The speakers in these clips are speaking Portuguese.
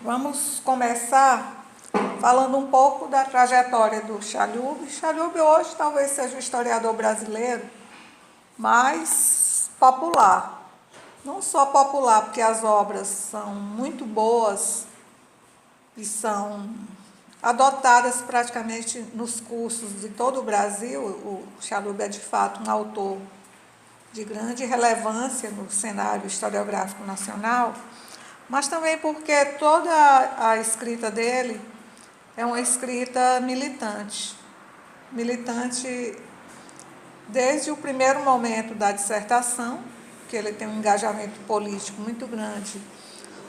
Vamos começar falando um pouco da trajetória do Chalub. Chalub hoje talvez seja o historiador brasileiro mais popular. Não só popular, porque as obras são muito boas e são adotadas praticamente nos cursos de todo o Brasil. O Chalub é de fato um autor de grande relevância no cenário historiográfico nacional, mas também porque toda a escrita dele é uma escrita militante. Militante desde o primeiro momento da dissertação, que ele tem um engajamento político muito grande,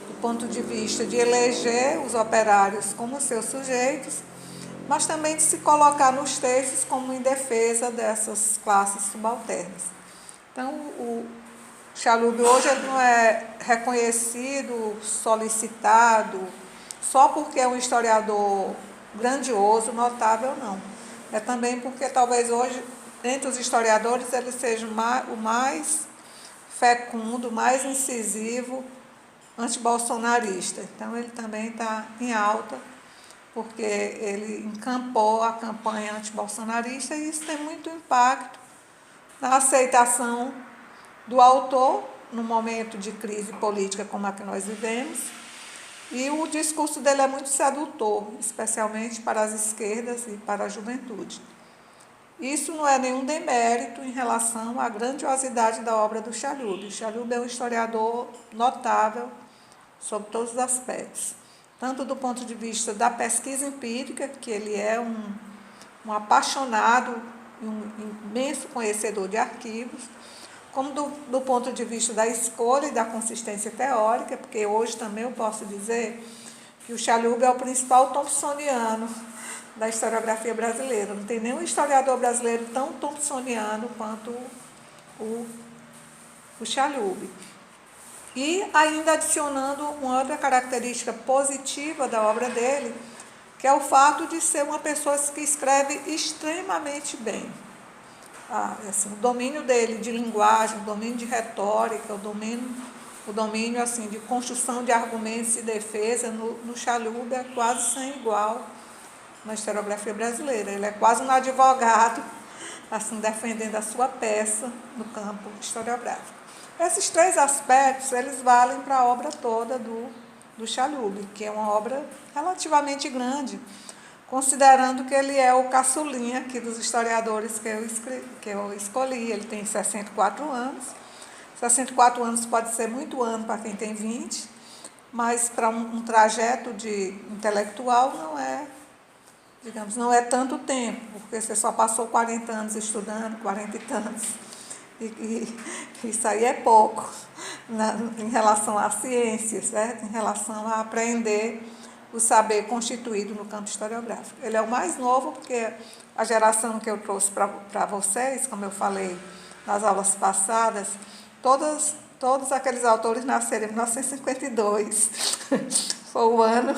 do ponto de vista de eleger os operários como seus sujeitos, mas também de se colocar nos textos como em defesa dessas classes subalternas. Então, o Chalub hoje ele não é reconhecido, solicitado, só porque é um historiador grandioso, notável, não. É também porque talvez hoje, entre os historiadores, ele seja o mais fecundo, mais incisivo, antibolsonarista. Então, ele também está em alta, porque ele encampou a campanha antibolsonarista e isso tem muito impacto na aceitação do autor, no momento de crise política como a que nós vivemos, e o discurso dele é muito sedutor, especialmente para as esquerdas e para a juventude. Isso não é nenhum demérito em relação à grandiosidade da obra do Chalub. O Chalub é um historiador notável sob todos os aspectos, tanto do ponto de vista da pesquisa empírica, que ele é um apaixonado e um imenso conhecedor de arquivos, como do ponto de vista da escolha e da consistência teórica, porque hoje também eu posso dizer que o Chalub é o principal thompsoniano da historiografia brasileira. Não tem nenhum historiador brasileiro tão thompsoniano quanto o Chalub. E ainda adicionando uma outra característica positiva da obra dele, que é o fato de ser uma pessoa que escreve extremamente bem. Assim, o domínio dele de linguagem, o domínio de retórica, o domínio assim, de construção de argumentos e defesa no Chalub é quase sem igual na historiografia brasileira. Ele é quase um advogado, assim, defendendo a sua peça no campo historiográfico. Esses três aspectos, eles valem para a obra toda do Chalub, que é uma obra relativamente grande, considerando que ele é o caçulinha aqui dos historiadores que eu escolhi. Ele tem 64 anos. 64 anos pode ser muito ano para quem tem 20, mas para um trajeto de intelectual não é, digamos, não é tanto tempo, porque você só passou 40 anos estudando, 40 e tantos. E isso aí é pouco em relação à ciência, certo? Em relação a aprender o saber constituído no campo historiográfico. Ele é o mais novo, porque a geração que eu trouxe para vocês, como eu falei nas aulas passadas, todos aqueles autores nasceram em 1952. Foi o ano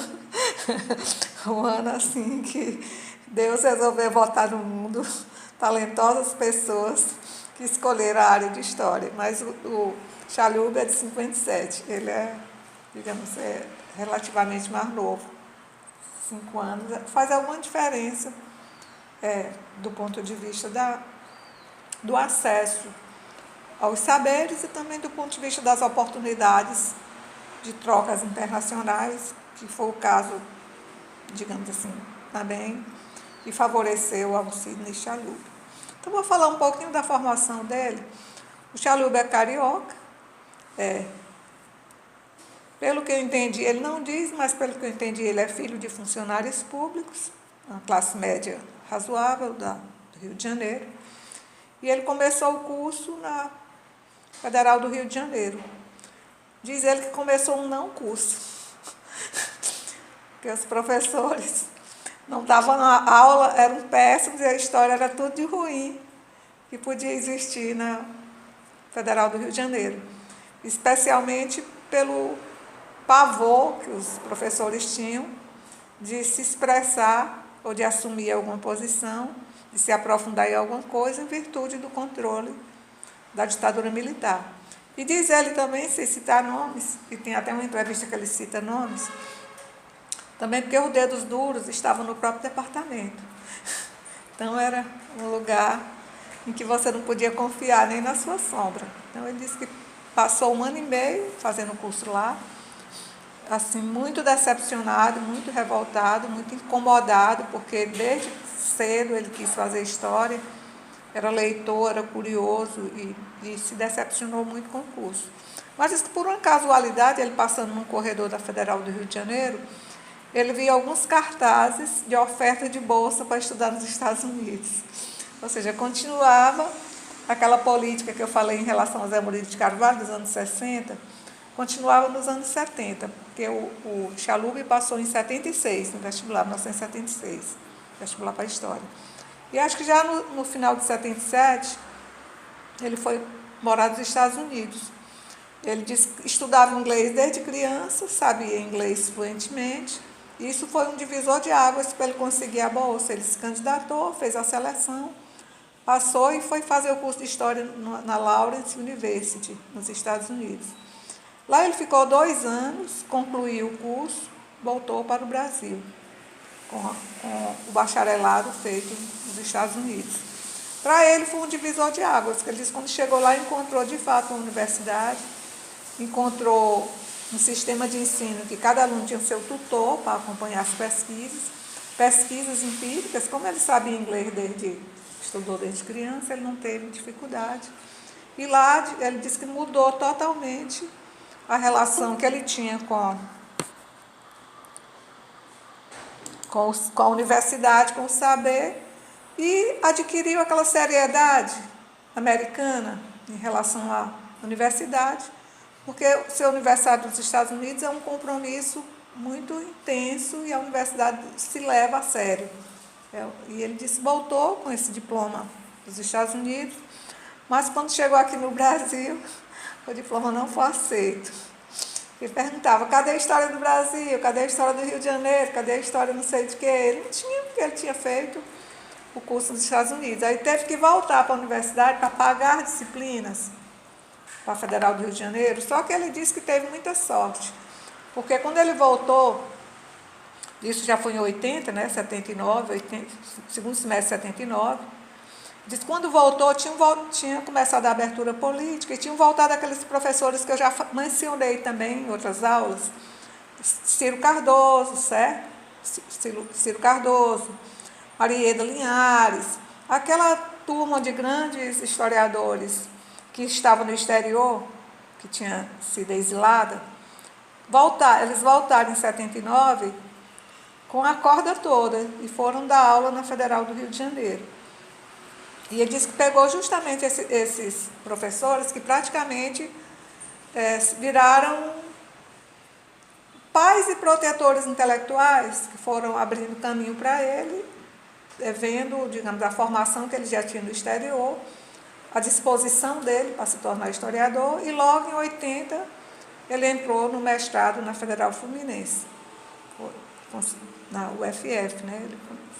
assim que Deus resolveu botar no mundo talentosas pessoas que escolheram a área de história. Mas o Chalub é de 57, ele é, digamos, relativamente mais novo, 5 anos, faz alguma diferença do ponto de vista do acesso aos saberes e também do ponto de vista das oportunidades de trocas internacionais, que foi o caso, digamos assim, também, que favoreceu ao Sidney Chalub. Então, vou falar um pouquinho da formação dele. O Chalub é carioca, pelo que eu entendi, ele não diz, mas pelo que eu entendi, ele é filho de funcionários públicos, uma classe média razoável do Rio de Janeiro. E ele começou o curso na Federal do Rio de Janeiro. Diz ele que começou um não curso, porque os professores não davam a aula, eram péssimos e a história era tudo de ruim que podia existir na Federal do Rio de Janeiro. Especialmente pelo pavor que os professores tinham de se expressar ou de assumir alguma posição, de se aprofundar em alguma coisa em virtude do controle da ditadura militar. E diz ele também, sem citar nomes, e tem até uma entrevista que ele cita nomes, Também porque os dedos duros estavam no próprio departamento. Então era um lugar em que você não podia confiar nem na sua sombra. Então ele disse que passou 1 ano e meio fazendo o curso lá, assim, muito decepcionado, muito revoltado, muito incomodado, porque desde cedo ele quis fazer história, era leitor, era curioso e se decepcionou muito com o curso. Mas isso, por uma casualidade, ele passando num corredor da Federal do Rio de Janeiro, ele viu alguns cartazes de oferta de bolsa para estudar nos Estados Unidos. Ou seja, continuava aquela política que eu falei em relação ao Zé Murilo de Carvalho, dos anos 60, continuava nos anos 70, porque o Chalub passou em 76, no vestibular, 1976, vestibular para História. E acho que já no final de 77, ele foi morar nos Estados Unidos. Ele disse que estudava inglês desde criança, sabia inglês fluentemente, e isso foi um divisor de águas para ele conseguir a bolsa. Ele se candidatou, fez a seleção, passou e foi fazer o curso de História na Lawrence University, nos Estados Unidos. Lá ele ficou 2 anos, concluiu o curso, voltou para o Brasil, com o bacharelado feito nos Estados Unidos. Para ele foi um divisor de águas, porque ele disse que quando chegou lá encontrou de fato uma universidade, encontrou um sistema de ensino que cada aluno tinha o seu tutor para acompanhar as pesquisas empíricas. Como ele sabia inglês estudou desde criança, ele não teve dificuldade. E lá ele disse que mudou totalmente a relação que ele tinha com a universidade, com o saber, e adquiriu aquela seriedade americana em relação à universidade, porque ser universitário dos Estados Unidos é um compromisso muito intenso e a universidade se leva a sério. E ele disse, voltou com esse diploma dos Estados Unidos, mas quando chegou aqui no Brasil, o diploma não foi aceito. Ele perguntava, cadê a história do Brasil? Cadê a história do Rio de Janeiro? Cadê a história não sei de quê? Ele não tinha, porque ele tinha feito o curso nos Estados Unidos. Aí teve que voltar para a universidade para pagar disciplinas para a Federal do Rio de Janeiro, só que ele disse que teve muita sorte, porque quando ele voltou, isso já foi em 80, né, 79, 80, segundo semestre de 79, diz que quando voltou, tinha começado a abertura política e tinham voltado aqueles professores que eu já mencionei também em outras aulas, Ciro Cardoso, certo? Ciro Cardoso, Marieda Linhares, aquela turma de grandes historiadores que estavam no exterior, que tinha sido exilada, eles voltaram em 79 com a corda toda e foram dar aula na Federal do Rio de Janeiro. E ele disse que pegou justamente esses professores que praticamente viraram pais e protetores intelectuais, que foram abrindo caminho para ele, vendo, digamos, a formação que ele já tinha no exterior, a disposição dele para se tornar historiador, e logo em 80 ele entrou no mestrado na Federal Fluminense, na UFF, né?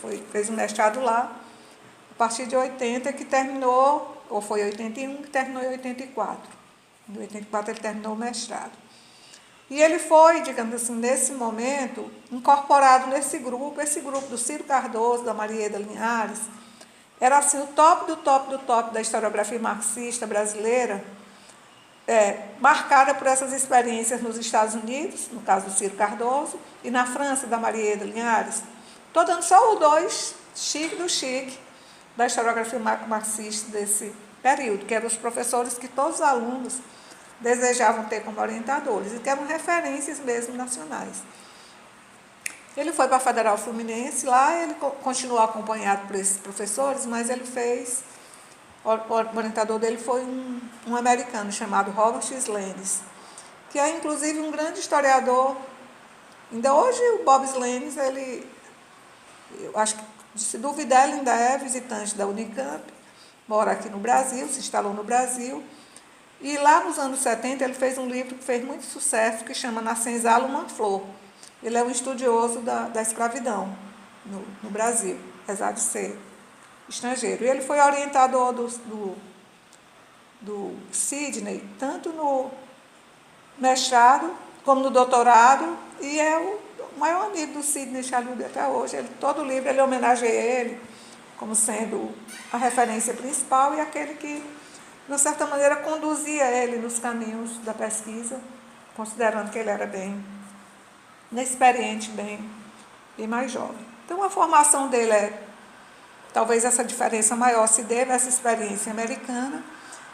Ele fez um mestrado lá, a partir de 80 que terminou, ou foi 81 que terminou em 84. Em 84 ele terminou o mestrado. E ele foi, digamos assim, nesse momento, incorporado nesse grupo, esse grupo do Ciro Cardoso, da Marieda Linhares, era assim o top do top do top da historiografia marxista brasileira, marcada por essas experiências nos Estados Unidos, no caso do Ciro Cardoso, e na França, da Marieda Linhares. Estou dando só os 2 chique do chique da historiografia marxista desse período, que eram os professores que todos os alunos desejavam ter como orientadores, e que eram referências mesmo nacionais. Ele foi para a Federal Fluminense, lá ele continuou acompanhado por esses professores, mas ele o orientador dele foi um americano chamado Robert Slenes, que é inclusive um grande historiador. Ainda hoje o Bob Slenes, eu acho que, se duvidar, ele ainda é visitante da Unicamp, mora aqui no Brasil, se instalou no Brasil, e lá nos anos 70 ele fez um livro que fez muito sucesso, que chama Na Senzala uma Flor. Ele é um estudioso da escravidão no Brasil, apesar de ser estrangeiro. E ele foi orientador do Sidney, tanto no mestrado como no doutorado, e é o maior amigo do Sidney Chalub até hoje. Todo livro ele homenageia ele como sendo a referência principal e aquele que, de certa maneira, conduzia ele nos caminhos da pesquisa, considerando que ele era bem inexperiente, bem mais jovem. Então, a formação dele talvez essa diferença maior se deva a essa experiência americana,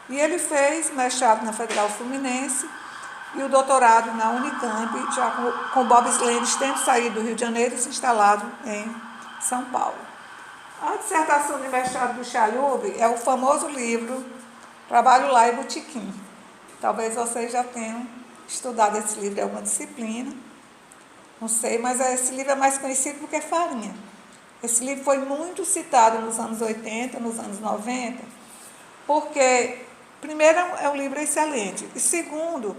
e ele fez mestrado na Federal Fluminense e o doutorado na Unicamp, já com Bob Slendis tendo saído do Rio de Janeiro e se instalado em São Paulo. A dissertação de mestrado do Chalub é o famoso livro Trabalho Lá e Botequim. Talvez vocês já tenham estudado esse livro em alguma disciplina, não sei, mas esse livro é mais conhecido porque é farinha. Esse livro foi muito citado nos anos 80, nos anos 90, porque, primeiro, é um livro excelente, e segundo,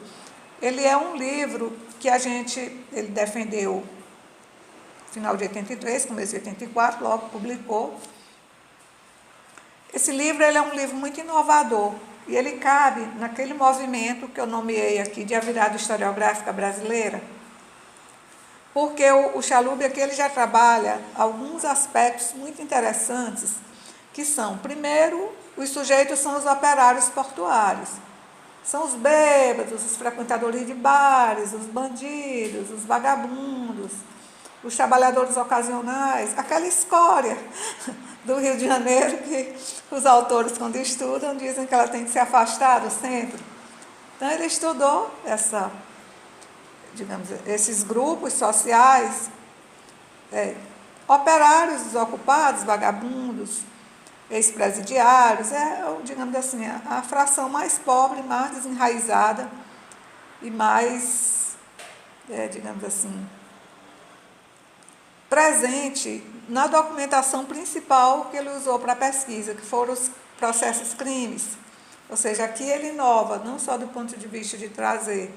ele é um livro que ele defendeu no final de 83, começo de 84, logo publicou. Esse livro ele é um livro muito inovador, e ele cabe naquele movimento que eu nomeei aqui de a virada historiográfica brasileira, porque o Chalub aqui ele já trabalha alguns aspectos muito interessantes, que são, primeiro, os sujeitos são os operários portuários, são os bêbados, os frequentadores de bares, os bandidos, os vagabundos, os trabalhadores ocasionais, aquela escória do Rio de Janeiro que os autores, quando estudam, dizem que ela tem que se afastar do centro. Então, ele estudou esses grupos sociais, operários desocupados, vagabundos, ex-presidiários, digamos assim, a fração mais pobre, mais desenraizada e mais, digamos assim, presente na documentação principal que ele usou para a pesquisa, que foram os processos crimes. Ou seja, aqui ele inova, não só do ponto de vista de trazer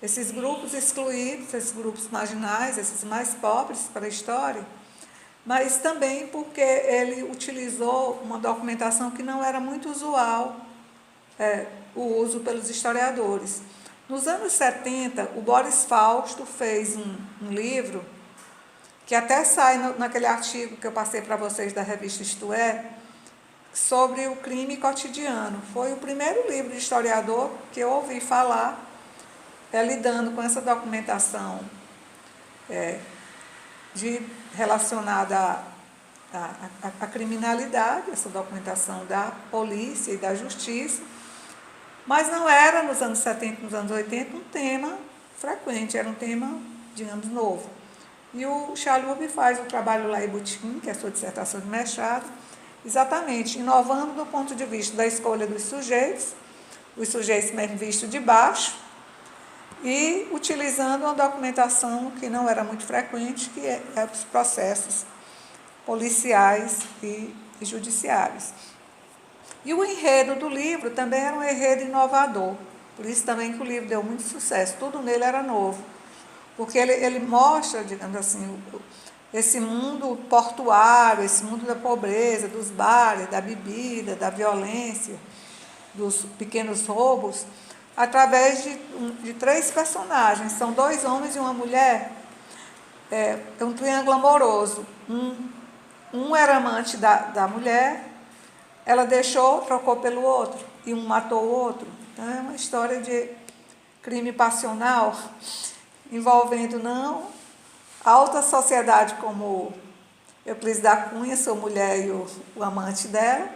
esses grupos excluídos, esses grupos marginais, esses mais pobres para a história, mas também porque ele utilizou uma documentação que não era muito usual, o uso pelos historiadores. Nos anos 70, o Boris Fausto fez um livro, que até sai naquele artigo que eu passei para vocês da revista Isto É, sobre o crime cotidiano. Foi o primeiro livro de historiador que eu ouvi falar, lidando com essa documentação relacionada à criminalidade, essa documentação da polícia e da justiça, mas não era nos anos 70, nos anos 80 um tema frequente, era um tema, digamos, novo. E o Chalub faz o trabalho Lá e Botequim, que é a sua dissertação de mestrado, exatamente inovando do ponto de vista da escolha dos sujeitos, os sujeitos mesmo vistos de baixo, e utilizando uma documentação que não era muito frequente, que é os processos policiais e judiciários. E o enredo do livro também era um enredo inovador, por isso também que o livro deu muito sucesso, tudo nele era novo, porque ele mostra, digamos assim, esse mundo portuário, esse mundo da pobreza, dos bares, da bebida, da violência, dos pequenos roubos, através de três personagens, são 2 homens e uma mulher, é um triângulo amoroso, um era amante da mulher, ela trocou pelo outro, e um matou o outro. Então, é uma história de crime passional, envolvendo não a alta sociedade como Euclides da Cunha, sua mulher e o amante dela,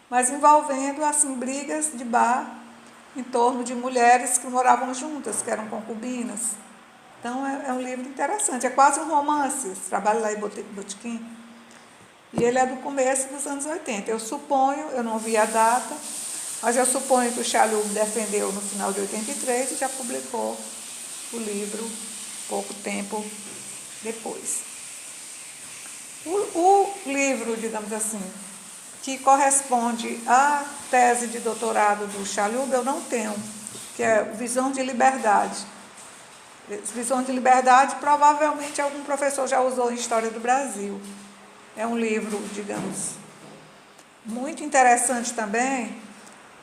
mas envolvendo assim brigas de bar em torno de mulheres que moravam juntas, que eram concubinas. Então, é um livro interessante, é quase um romance, esse Trabalho Lá e Botequim. E ele é do começo dos anos 80. Eu suponho, eu não vi a data, mas eu suponho que o Chalub defendeu no final de 83 e já publicou o livro pouco tempo depois. O livro, digamos assim, que corresponde à tese de doutorado do Chalub, eu não tenho, que é Visão de Liberdade. Visão de Liberdade, provavelmente algum professor já usou em História do Brasil. É um livro, digamos, muito interessante também,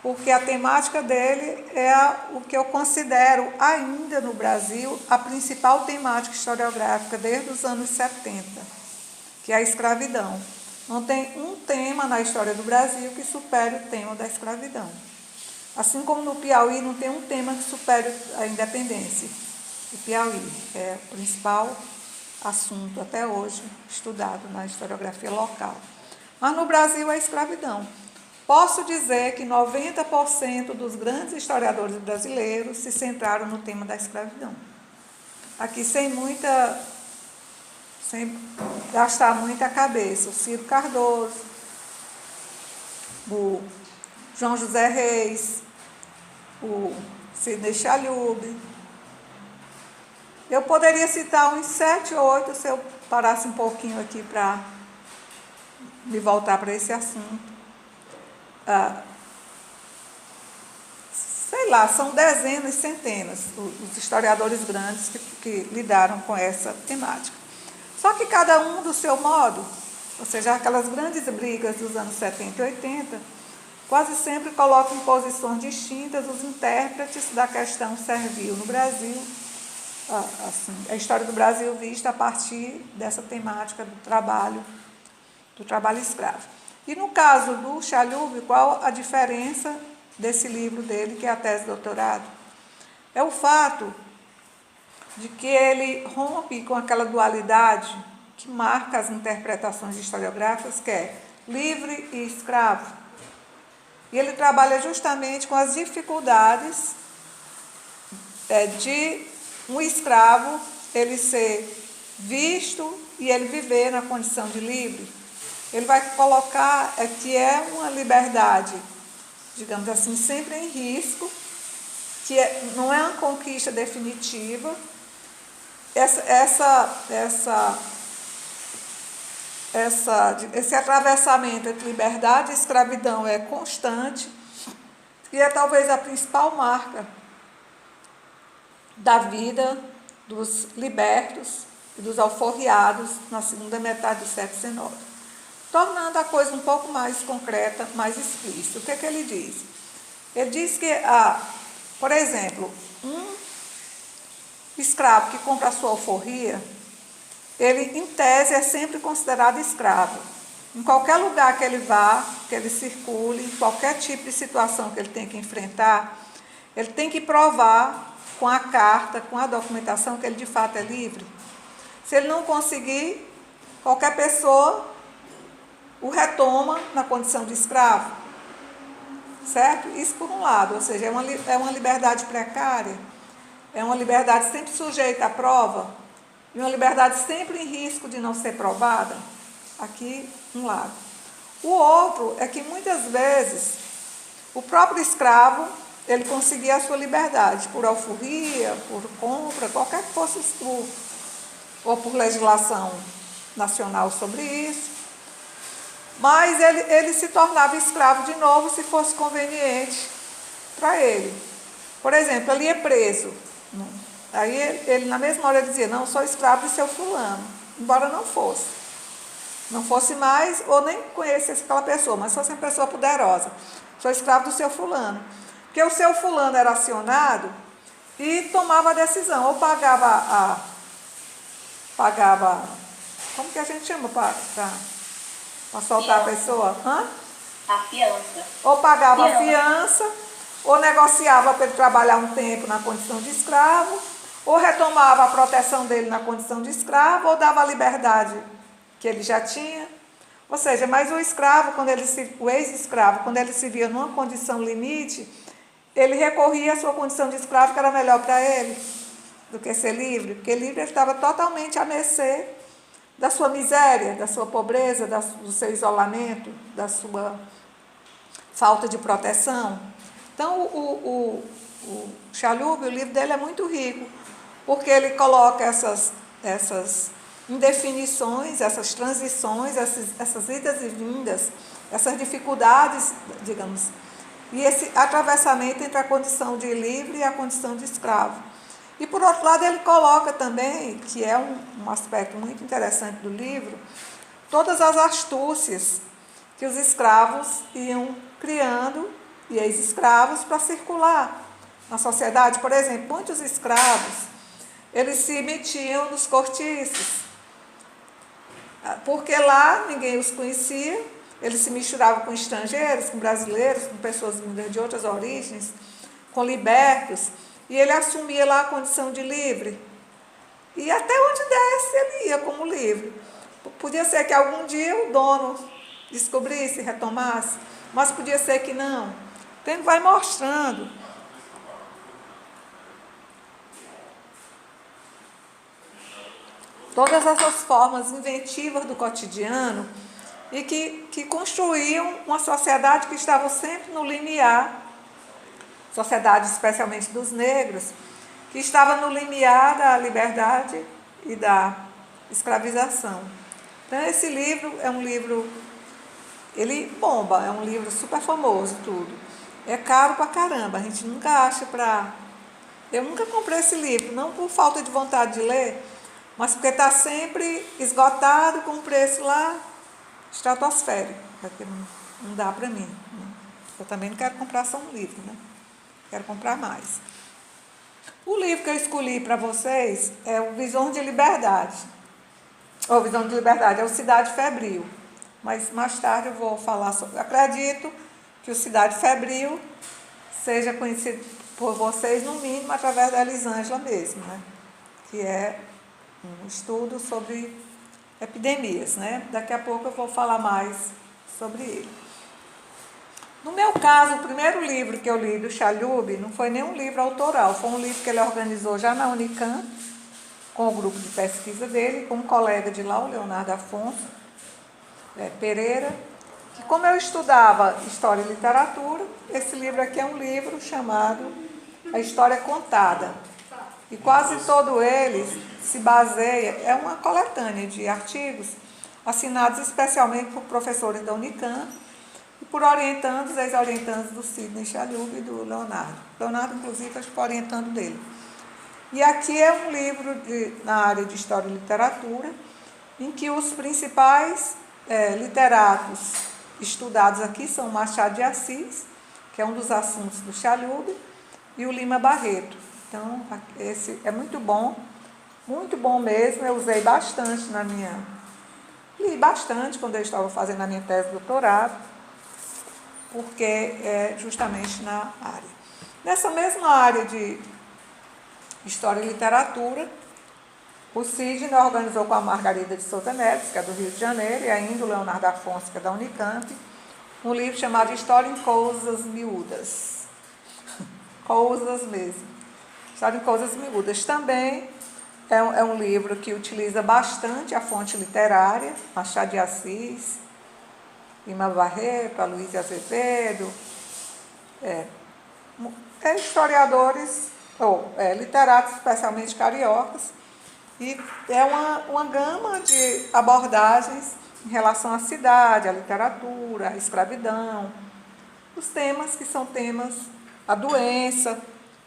porque a temática dele é o que eu considero ainda no Brasil a principal temática historiográfica desde os anos 70, que é a escravidão. Não tem um tema na história do Brasil que supere o tema da escravidão. Assim como no Piauí não tem um tema que supere a independência. O Piauí é o principal assunto até hoje estudado na historiografia local. Mas no Brasil é a escravidão. Posso dizer que 90% dos grandes historiadores brasileiros se centraram no tema da escravidão. Aqui sem gastar muita cabeça. O Ciro Cardoso, o João José Reis, o Sidney Chalhoub. Eu poderia citar uns 7 ou 8 se eu parasse um pouquinho aqui para me voltar para esse assunto. Sei lá, são dezenas, centenas os historiadores grandes que lidaram com essa temática. Só que cada um do seu modo, ou seja, aquelas grandes brigas dos anos 70 e 80, quase sempre colocam em posições distintas os intérpretes da questão servil no Brasil, assim, a história do Brasil vista a partir dessa temática do trabalho escravo. E no caso do Chalhoub, qual a diferença desse livro dele, que é a tese de doutorado? É o fato de que ele rompe com aquela dualidade que marca as interpretações historiográficas, que é livre e escravo. E ele trabalha justamente com as dificuldades de um escravo ele ser visto e ele viver na condição de livre. Ele vai colocar que é uma liberdade, digamos assim, sempre em risco, que não é uma conquista definitiva. Esse atravessamento entre liberdade e escravidão é constante e é talvez a principal marca da vida dos libertos e dos alforriados na segunda metade do século XIX, tornando a coisa um pouco mais concreta, mais explícita. O que é que ele diz? Ele diz que, por exemplo, um escravo que compra a sua alforria, ele, em tese, é sempre considerado escravo. Em qualquer lugar que ele vá, que ele circule, em qualquer tipo de situação que ele tem que enfrentar, ele tem que provar com a carta, com a documentação, que ele de fato é livre. Se ele não conseguir, qualquer pessoa o retoma na condição de escravo. Certo? Isso por um lado, ou seja, é uma liberdade precária, é uma liberdade sempre sujeita à prova, e uma liberdade sempre em risco de não ser provada. Aqui, um lado. O outro é que, muitas vezes, o próprio escravo, ele conseguia a sua liberdade por alforria, por compra, qualquer que fosse ou por legislação nacional sobre isso, mas ele se tornava escravo de novo se fosse conveniente para ele. Por exemplo, ele ia preso. Aí ele na mesma hora dizia, não, sou escravo de seu fulano, embora não fosse. Não fosse mais, ou nem conhecesse aquela pessoa, mas fosse uma pessoa poderosa. Sou escravo do seu fulano. Porque o seu fulano era acionado e tomava a decisão, ou pagava, como que a gente chama para soltar a pessoa? A fiança. Ou pagava a fiança, ou negociava para ele trabalhar um tempo na condição de escravo, ou retomava a proteção dele na condição de escravo, ou dava a liberdade que ele já tinha. Ou seja, mas o escravo, o ex-escravo, quando ele se via numa condição limite, ele recorria à sua condição de escravo, que era melhor para ele do que ser livre, porque livre ele estava totalmente à mercê da sua miséria, da sua pobreza, do seu isolamento, da sua falta de proteção. Então, o Chalhoub, o livro dele é muito rico, porque ele coloca essas indefinições, essas transições, essas idas e vindas, essas dificuldades, digamos, e esse atravessamento entre a condição de livre e a condição de escravo. E, por outro lado, ele coloca também, que é um aspecto muito interessante do livro, todas as astúcias que os escravos iam criando e ex-escravos para circular na sociedade. Por exemplo, muitos escravos, eles se metiam nos cortiços, porque lá ninguém os conhecia, eles se misturavam com estrangeiros, com brasileiros, com pessoas vindas de outras origens, com libertos, e ele assumia lá a condição de livre. E até onde desse, ele ia como livre. Podia ser que algum dia o dono descobrisse, retomasse, mas podia ser que não. Então ele vai mostrando todas essas formas inventivas do cotidiano e que construíam uma sociedade que estava sempre no limiar, sociedade especialmente dos negros, que estava no limiar da liberdade e da escravização. Então esse livro é um livro, ele bomba, é um livro super famoso, tudo. É caro pra caramba, a gente nunca acha pra... Eu nunca comprei esse livro, não por falta de vontade de ler, mas porque está sempre esgotado com um preço lá estratosférico, porque não dá para mim. Eu também não quero comprar só um livro, né? Quero comprar mais. O livro que eu escolhi para vocês é o Visão de Liberdade. Ou Visão de Liberdade, é o Cidade Febril. Mas mais tarde eu vou falar sobre... Acredito que o Cidade Febril seja conhecido por vocês, no mínimo, através da Elisângela mesmo, né? Que é um estudo sobre epidemias, né? Daqui a pouco eu vou falar mais sobre ele. No meu caso, o primeiro livro que eu li do Chalhoub não foi nenhum livro autoral, foi um livro que ele organizou já na Unicamp, com o grupo de pesquisa dele, com um colega de lá, o Leonardo Afonso Pereira, que como eu estudava História e Literatura, esse livro aqui é um livro chamado A História Contada. E quase todo ele se baseia, é uma coletânea de artigos assinados especialmente por professores da Unicamp e por orientandos, ex-orientandos do Sidney Chalhoub e do Leonardo. Leonardo, inclusive, acho que foi orientando dele. E aqui é um livro na área de História e Literatura, em que os principais literatos estudados aqui são Machado de Assis, que é um dos assuntos do Chalhoub, e o Lima Barreto. Então, esse é muito bom mesmo, eu usei bastante li bastante quando eu estava fazendo a minha tese de doutorado, porque é justamente na área. Nessa mesma área de História e Literatura, o Sidney organizou com a Margarida de Souza Neves, que é do Rio de Janeiro, e ainda o Leonardo Afonso, que é da Unicamp, um livro chamado História em Coisas Miúdas. Coisas mesmo. História em Coisas Miúdas. Também é um livro que utiliza bastante a fonte literária, Machado de Assis, Lima Barreto, Aloysio Azevedo, historiadores, literatos especialmente cariocas, e é uma gama de abordagens em relação à cidade, à literatura, à escravidão, os temas que são temas, a doença.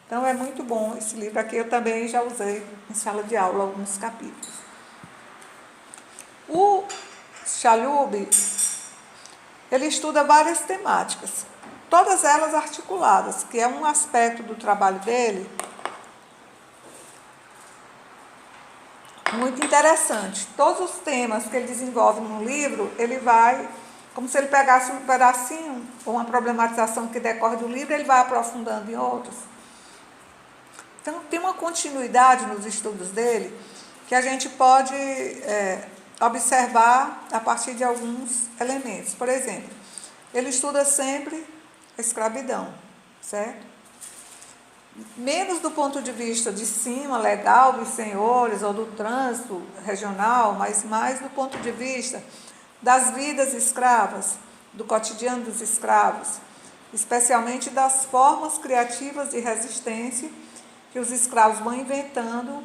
Então é muito bom esse livro aqui, eu também já usei em sala de aula alguns capítulos. O Chalhoub, ele estuda várias temáticas, todas elas articuladas, que é um aspecto do trabalho dele muito interessante. Todos os temas que ele desenvolve no livro, ele vai, como se ele pegasse um pedacinho, ou uma problematização que decorre do livro, ele vai aprofundando em outros. Então, tem uma continuidade nos estudos dele que a gente pode observar a partir de alguns elementos. Por exemplo, ele estuda sempre a escravidão, certo? Menos do ponto de vista de cima, legal, dos senhores ou do trânsito regional, mas mais do ponto de vista das vidas escravas, do cotidiano dos escravos, especialmente das formas criativas de resistência que os escravos vão inventando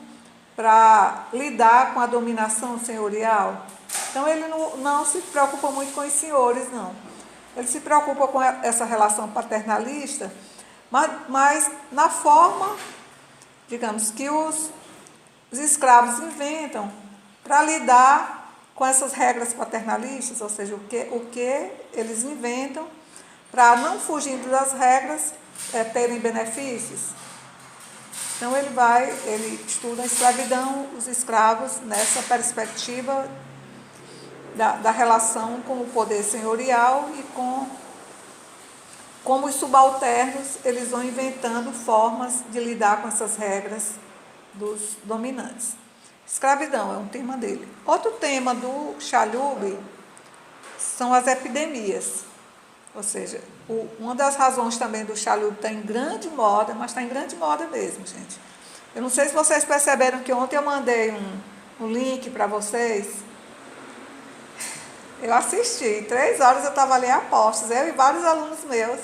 para lidar com a dominação senhorial. Então, ele não se preocupa muito com os senhores, não. Ele se preocupa com essa relação paternalista, mas na forma, digamos, que os escravos inventam para lidar com essas regras paternalistas, ou seja, o que eles inventam para não fugindo das regras, terem benefícios. Então ele estuda a escravidão, os escravos, nessa perspectiva da relação com o poder senhorial e com como os subalternos eles vão inventando formas de lidar com essas regras dos dominantes. Escravidão é um tema dele. Outro tema do Chalub são as epidemias. Ou seja, uma das razões também do Chalub está em grande moda, mas está em grande moda mesmo, gente. Eu não sei se vocês perceberam que ontem eu mandei um link para vocês. Eu assisti, 3 horas eu estava ali a postos, eu e vários alunos meus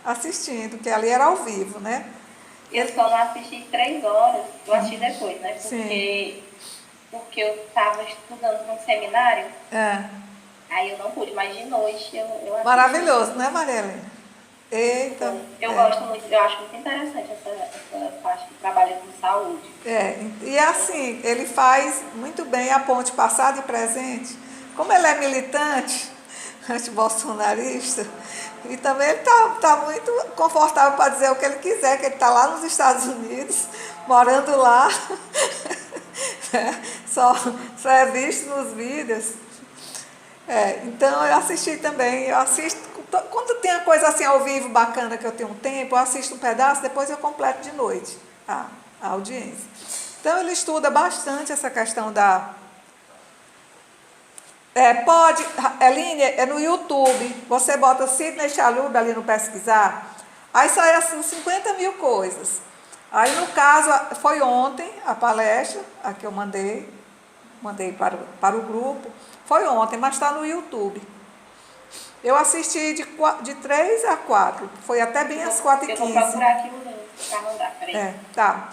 assistindo, que ali era ao vivo, né? Eu só não assisti 3 horas, eu assisti depois, né? Porque eu estava estudando para um seminário, aí eu não pude, mas de noite eu assisti. Maravilhoso, né, Mariela? Eita. Eu gosto muito, eu acho muito interessante essa parte que trabalha com saúde. E assim, ele faz muito bem a ponte passado e presente. Como ele é militante, anti-bolsonarista, e também ele está muito confortável para dizer o que ele quiser, que ele está lá nos Estados Unidos, morando lá, só é visto nos vídeos. Então eu assisti também, eu assisto, quando tem uma coisa assim ao vivo bacana que eu tenho um tempo, eu assisto um pedaço, depois eu completo de noite a audiência. Então ele estuda bastante essa questão da... Eline, é no YouTube, você bota Sidney Chalub ali no pesquisar, aí sai assim 50 mil coisas. Aí no caso, foi ontem a palestra, a que eu mandei para o grupo, foi ontem, mas está no YouTube. Eu assisti de 3 a 4, foi até bem às 4h15. Eu vou procurar aqui o link para mandar, peraí. Tá.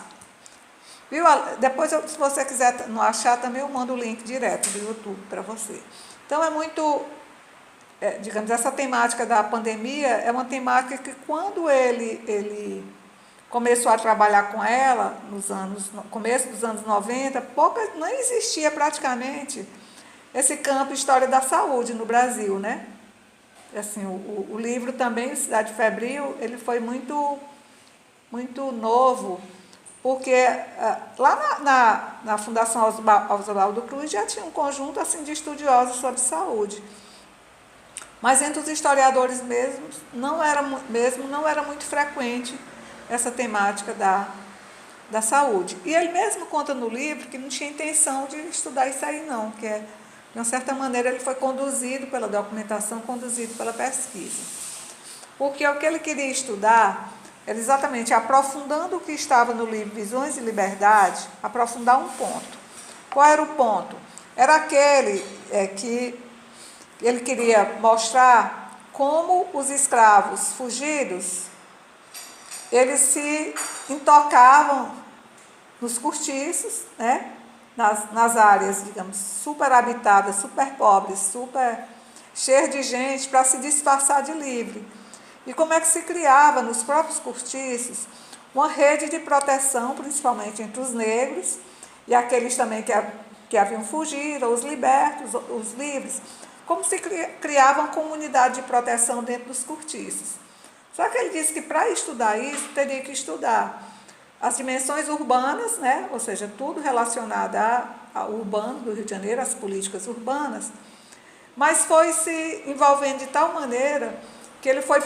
Viu? Depois, se você quiser não achar, também eu mando o link direto do YouTube para você. Então, é muito, digamos, essa temática da pandemia é uma temática que quando ele começou a trabalhar com ela, no começo dos anos 90, não existia praticamente esse campo História da Saúde no Brasil, né? Assim, o livro também, Cidade Febril, ele foi muito, muito novo, porque lá na Fundação Oswaldo Cruz já tinha um conjunto assim, de estudiosos sobre saúde. Mas entre os historiadores mesmo não era muito frequente essa temática da saúde. E ele mesmo conta no livro que não tinha intenção de estudar isso aí não, que de uma certa maneira ele foi conduzido pela documentação, conduzido pela pesquisa. Porque o que ele queria estudar era exatamente aprofundando o que estava no livro Visões e Liberdade, aprofundar um ponto. Qual era o ponto? Era aquele que ele queria mostrar como os escravos fugidos, eles se intocavam nos cortiços, né? nas áreas, digamos, super habitadas, super pobres, super cheias de gente, para se disfarçar de livre. E como é que se criava nos próprios cortiços uma rede de proteção, principalmente entre os negros e aqueles também que haviam fugido, os libertos, os livres, como se criava uma comunidade de proteção dentro dos cortiços. Só que ele disse que para estudar isso, teria que estudar as dimensões urbanas, né? Ou seja, tudo relacionado ao urbano do Rio de Janeiro, as políticas urbanas, mas foi se envolvendo de tal maneira que ele foi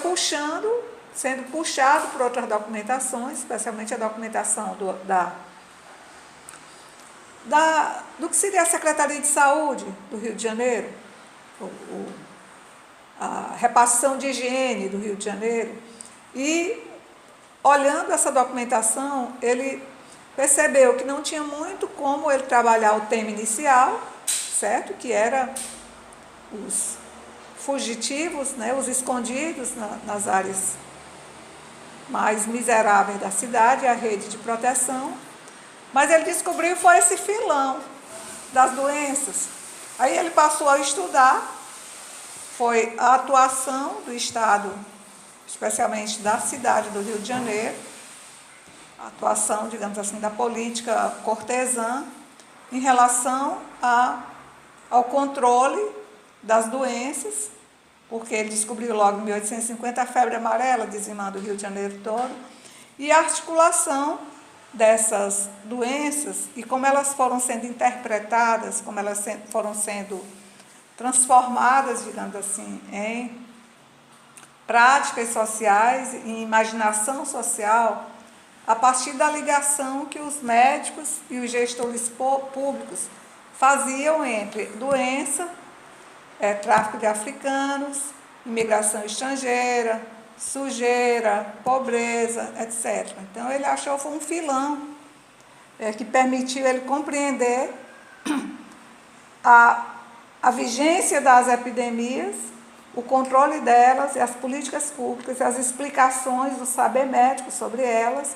sendo puxado por outras documentações, especialmente a documentação do que seria a Secretaria de Saúde do Rio de Janeiro, a repartição de higiene do Rio de Janeiro. E, olhando essa documentação, ele percebeu que não tinha muito como ele trabalhar o tema inicial, certo? Que era os fugitivos, né? Os escondidos nas áreas mais miseráveis da cidade, a rede de proteção. Mas ele descobriu que foi esse filão das doenças. Aí ele passou a estudar, foi a atuação do Estado, especialmente da cidade do Rio de Janeiro, a atuação, digamos assim, da política cortesã em relação ao controle das doenças porque ele descobriu logo em 1850 a febre amarela, dizimando o Rio de Janeiro todo, e a articulação dessas doenças e como elas foram sendo interpretadas, como elas foram sendo transformadas, digamos assim, em práticas sociais, em imaginação social, a partir da ligação que os médicos e os gestores públicos faziam entre doença, tráfico de africanos, imigração estrangeira, sujeira, pobreza, etc. Então ele achou que foi um filão que permitiu ele compreender a vigência das epidemias, o controle delas e as políticas públicas, as explicações do saber médico sobre elas,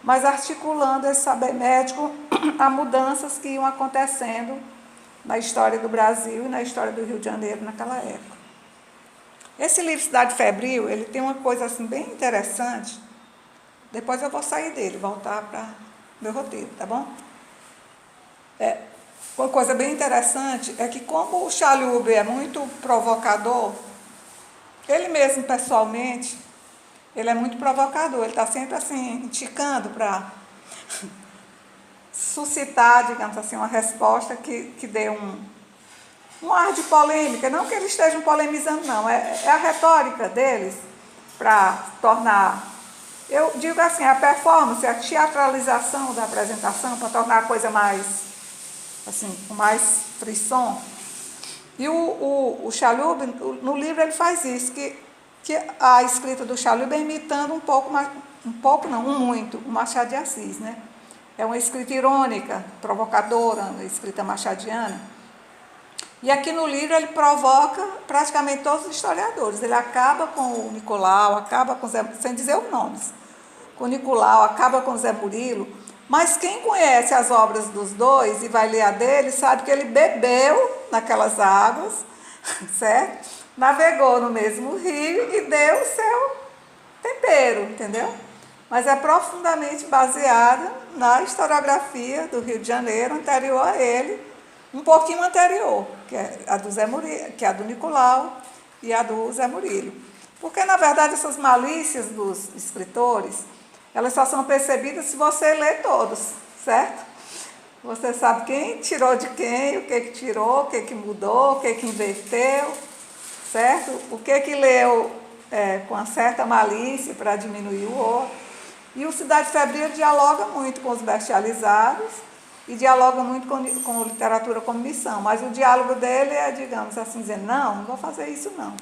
mas articulando esse saber médico a mudanças que iam acontecendo na história do Brasil e na história do Rio de Janeiro naquela época. Esse livro Cidade Febril, ele tem uma coisa assim bem interessante. Depois eu vou sair dele, voltar para meu roteiro, tá bom? Uma coisa bem interessante é que como o Chalub é muito provocador, ele mesmo pessoalmente, ele é muito provocador, ele está sempre assim, indicando para suscitar, digamos assim, uma resposta que dê um ar de polêmica, não que eles estejam polemizando, não, é a retórica deles para tornar, eu digo assim, a performance, a teatralização da apresentação, para tornar a coisa mais, assim, com mais frisson. E o Chalub, no livro ele faz isso, que a escrita do Chalub é imitando muito, o Machado de Assis, né? É uma escrita irônica, provocadora, uma escrita machadiana. E aqui no livro ele provoca praticamente todos os historiadores. Ele acaba com o Nicolau, acaba com Zé, sem dizer os nomes, com o Nicolau, acaba com o Zé Murilo. Mas quem conhece as obras dos dois e vai ler a dele, sabe que ele bebeu naquelas águas, certo? Navegou no mesmo rio e deu o seu tempero, entendeu? Mas é profundamente baseada na historiografia do Rio de Janeiro, anterior a ele, um pouquinho anterior, que é a do Zé Murilo, que é a do Nicolau e a do Zé Murilo. Porque, na verdade, essas malícias dos escritores, elas só são percebidas se você lê todos, certo? Você sabe quem tirou de quem, o que tirou, o que mudou, o que inverteu, certo? O que leu com uma certa malícia para diminuir o outro. E o Cidade Febril dialoga muito com os bestializados e dialoga muito com literatura como missão, mas o diálogo dele é, digamos assim, dizer, não vou fazer isso não.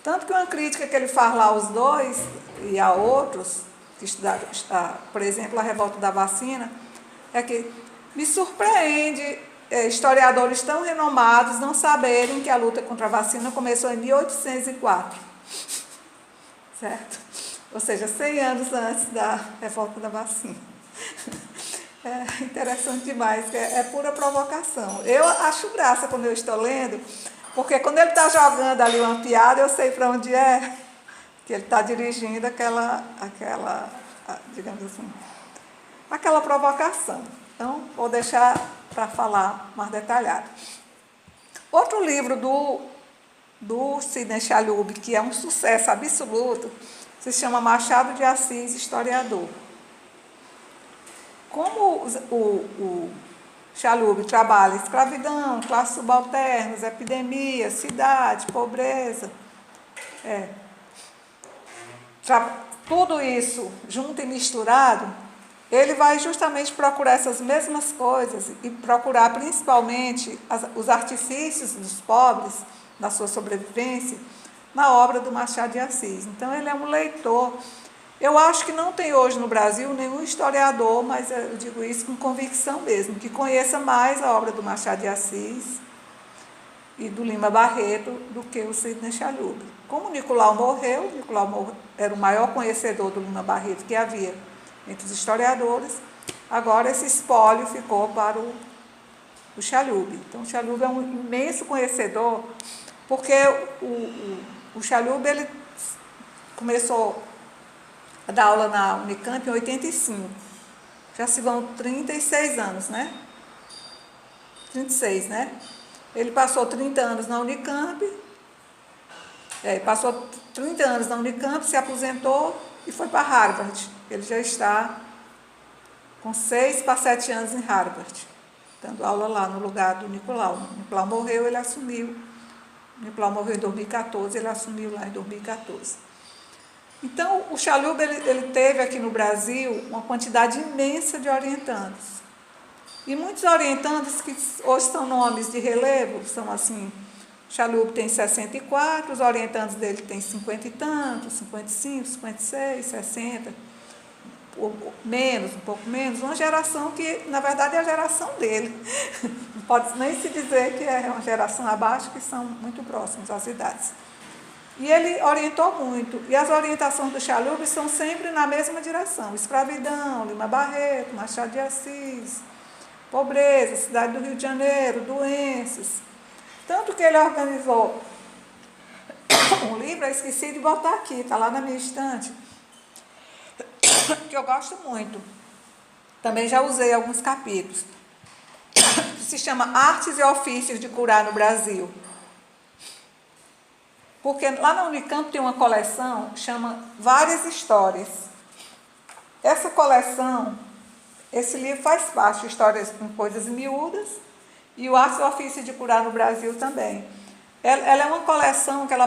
Tanto que uma crítica que ele faz lá aos dois e a outros, que estudaram, por exemplo, a revolta da vacina, é que me surpreende historiadores tão renomados não saberem que a luta contra a vacina começou em 1804, certo? Ou seja, 100 anos antes da revolta da vacina. É interessante demais, é pura provocação. Eu acho graça quando eu estou lendo, porque quando ele está jogando ali uma piada, eu sei para onde é, que ele está dirigindo aquela, digamos assim, aquela provocação. Então, vou deixar para falar mais detalhado. Outro livro do Sidney Chalub, que é um sucesso absoluto, se chama Machado de Assis, Historiador. Como o Chalub trabalha escravidão, classes subalternas, epidemias, cidade, pobreza, tudo isso junto e misturado, ele vai justamente procurar essas mesmas coisas e procurar principalmente os artifícios dos pobres, na sua sobrevivência, na obra do Machado de Assis. Então ele é um leitor. Eu acho que não tem hoje no Brasil nenhum historiador, mas eu digo isso com convicção mesmo, que conheça mais a obra do Machado de Assis e do Lima Barreto do que o Sidney Chalub. Como o Nicolau morreu era o maior conhecedor do Lima Barreto que havia entre os historiadores, agora esse espólio ficou para o Chalub. Então o Chalub é um imenso conhecedor, porque o Chalub ele começou a dar aula na Unicamp em 85. Já se vão 36 anos, né? 36, né? Ele passou 30 anos na Unicamp Passou 30 anos na Unicamp, se aposentou e foi para Harvard. Ele já está com 6 para 7 anos em Harvard, dando aula lá no lugar do Nicolau. O Nicolau morreu, ele assumiu. O Nicolau morreu em 2014, ele assumiu lá em 2014. Então, o Chalub, ele teve aqui no Brasil uma quantidade imensa de orientandos. E muitos orientandos que hoje são nomes de relevo, são assim, Chalub tem 64, os orientandos dele têm 50 e tantos, 55, 56, 60, menos, um pouco menos, uma geração que, na verdade, é a geração dele. Não pode nem se dizer que é uma geração abaixo, que são muito próximos às idades. E ele orientou muito, e as orientações do Chalub são sempre na mesma direção: escravidão, Lima Barreto, Machado de Assis, pobreza, cidade do Rio de Janeiro, doenças. Tanto que ele organizou um livro, eu esqueci de botar aqui, está lá na minha estante, que eu gosto muito. Também já usei alguns capítulos. Que se chama Artes e Ofícios de Curar no Brasil. Porque lá na Unicamp tem uma coleção que chama Várias Histórias. Essa coleção, esse livro faz parte de histórias com coisas miúdas, e o Artes e Ofícios de Curar no Brasil também. Ela é uma coleção que ela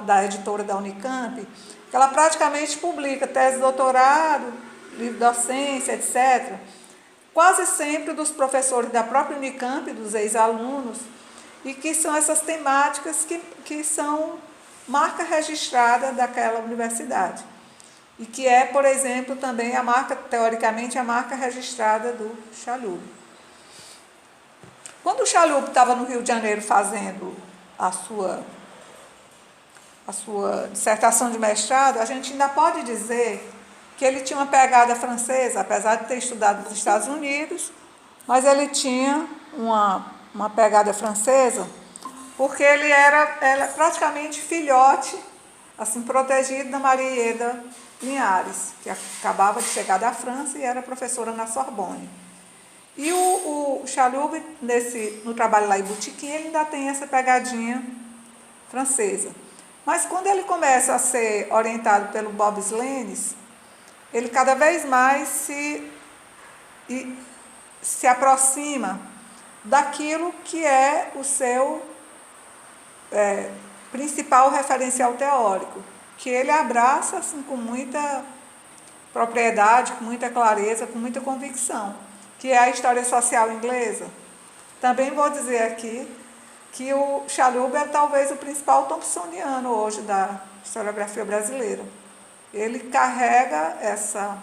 da editora da Unicamp, que ela praticamente publica tese de doutorado, livro de docência, etc. Quase sempre dos professores da própria Unicamp, dos ex-alunos, e que são essas temáticas que são marca registrada daquela universidade. E que é, por exemplo, também a marca, teoricamente, a marca registrada do Chalub. Quando o Chalub estava no Rio de Janeiro fazendo a sua dissertação de mestrado, a gente ainda pode dizer que ele tinha uma pegada francesa, apesar de ter estudado nos Estados Unidos, mas ele tinha uma pegada francesa, porque ele era praticamente filhote, assim, protegido da Maria Ieda Linhares, que acabava de chegar da França e era professora na Sorbonne. E o Chalub, no trabalho lá em Boutiquim, ele ainda tem essa pegadinha francesa. Mas quando ele começa a ser orientado pelo Bob Slenes, ele cada vez mais se aproxima daquilo que é o seu principal referencial teórico, que ele abraça assim, com muita propriedade, com muita clareza, com muita convicção, que é a história social inglesa. Também vou dizer aqui que o Chalub é talvez o principal thompsoniano hoje da historiografia brasileira. Ele carrega essa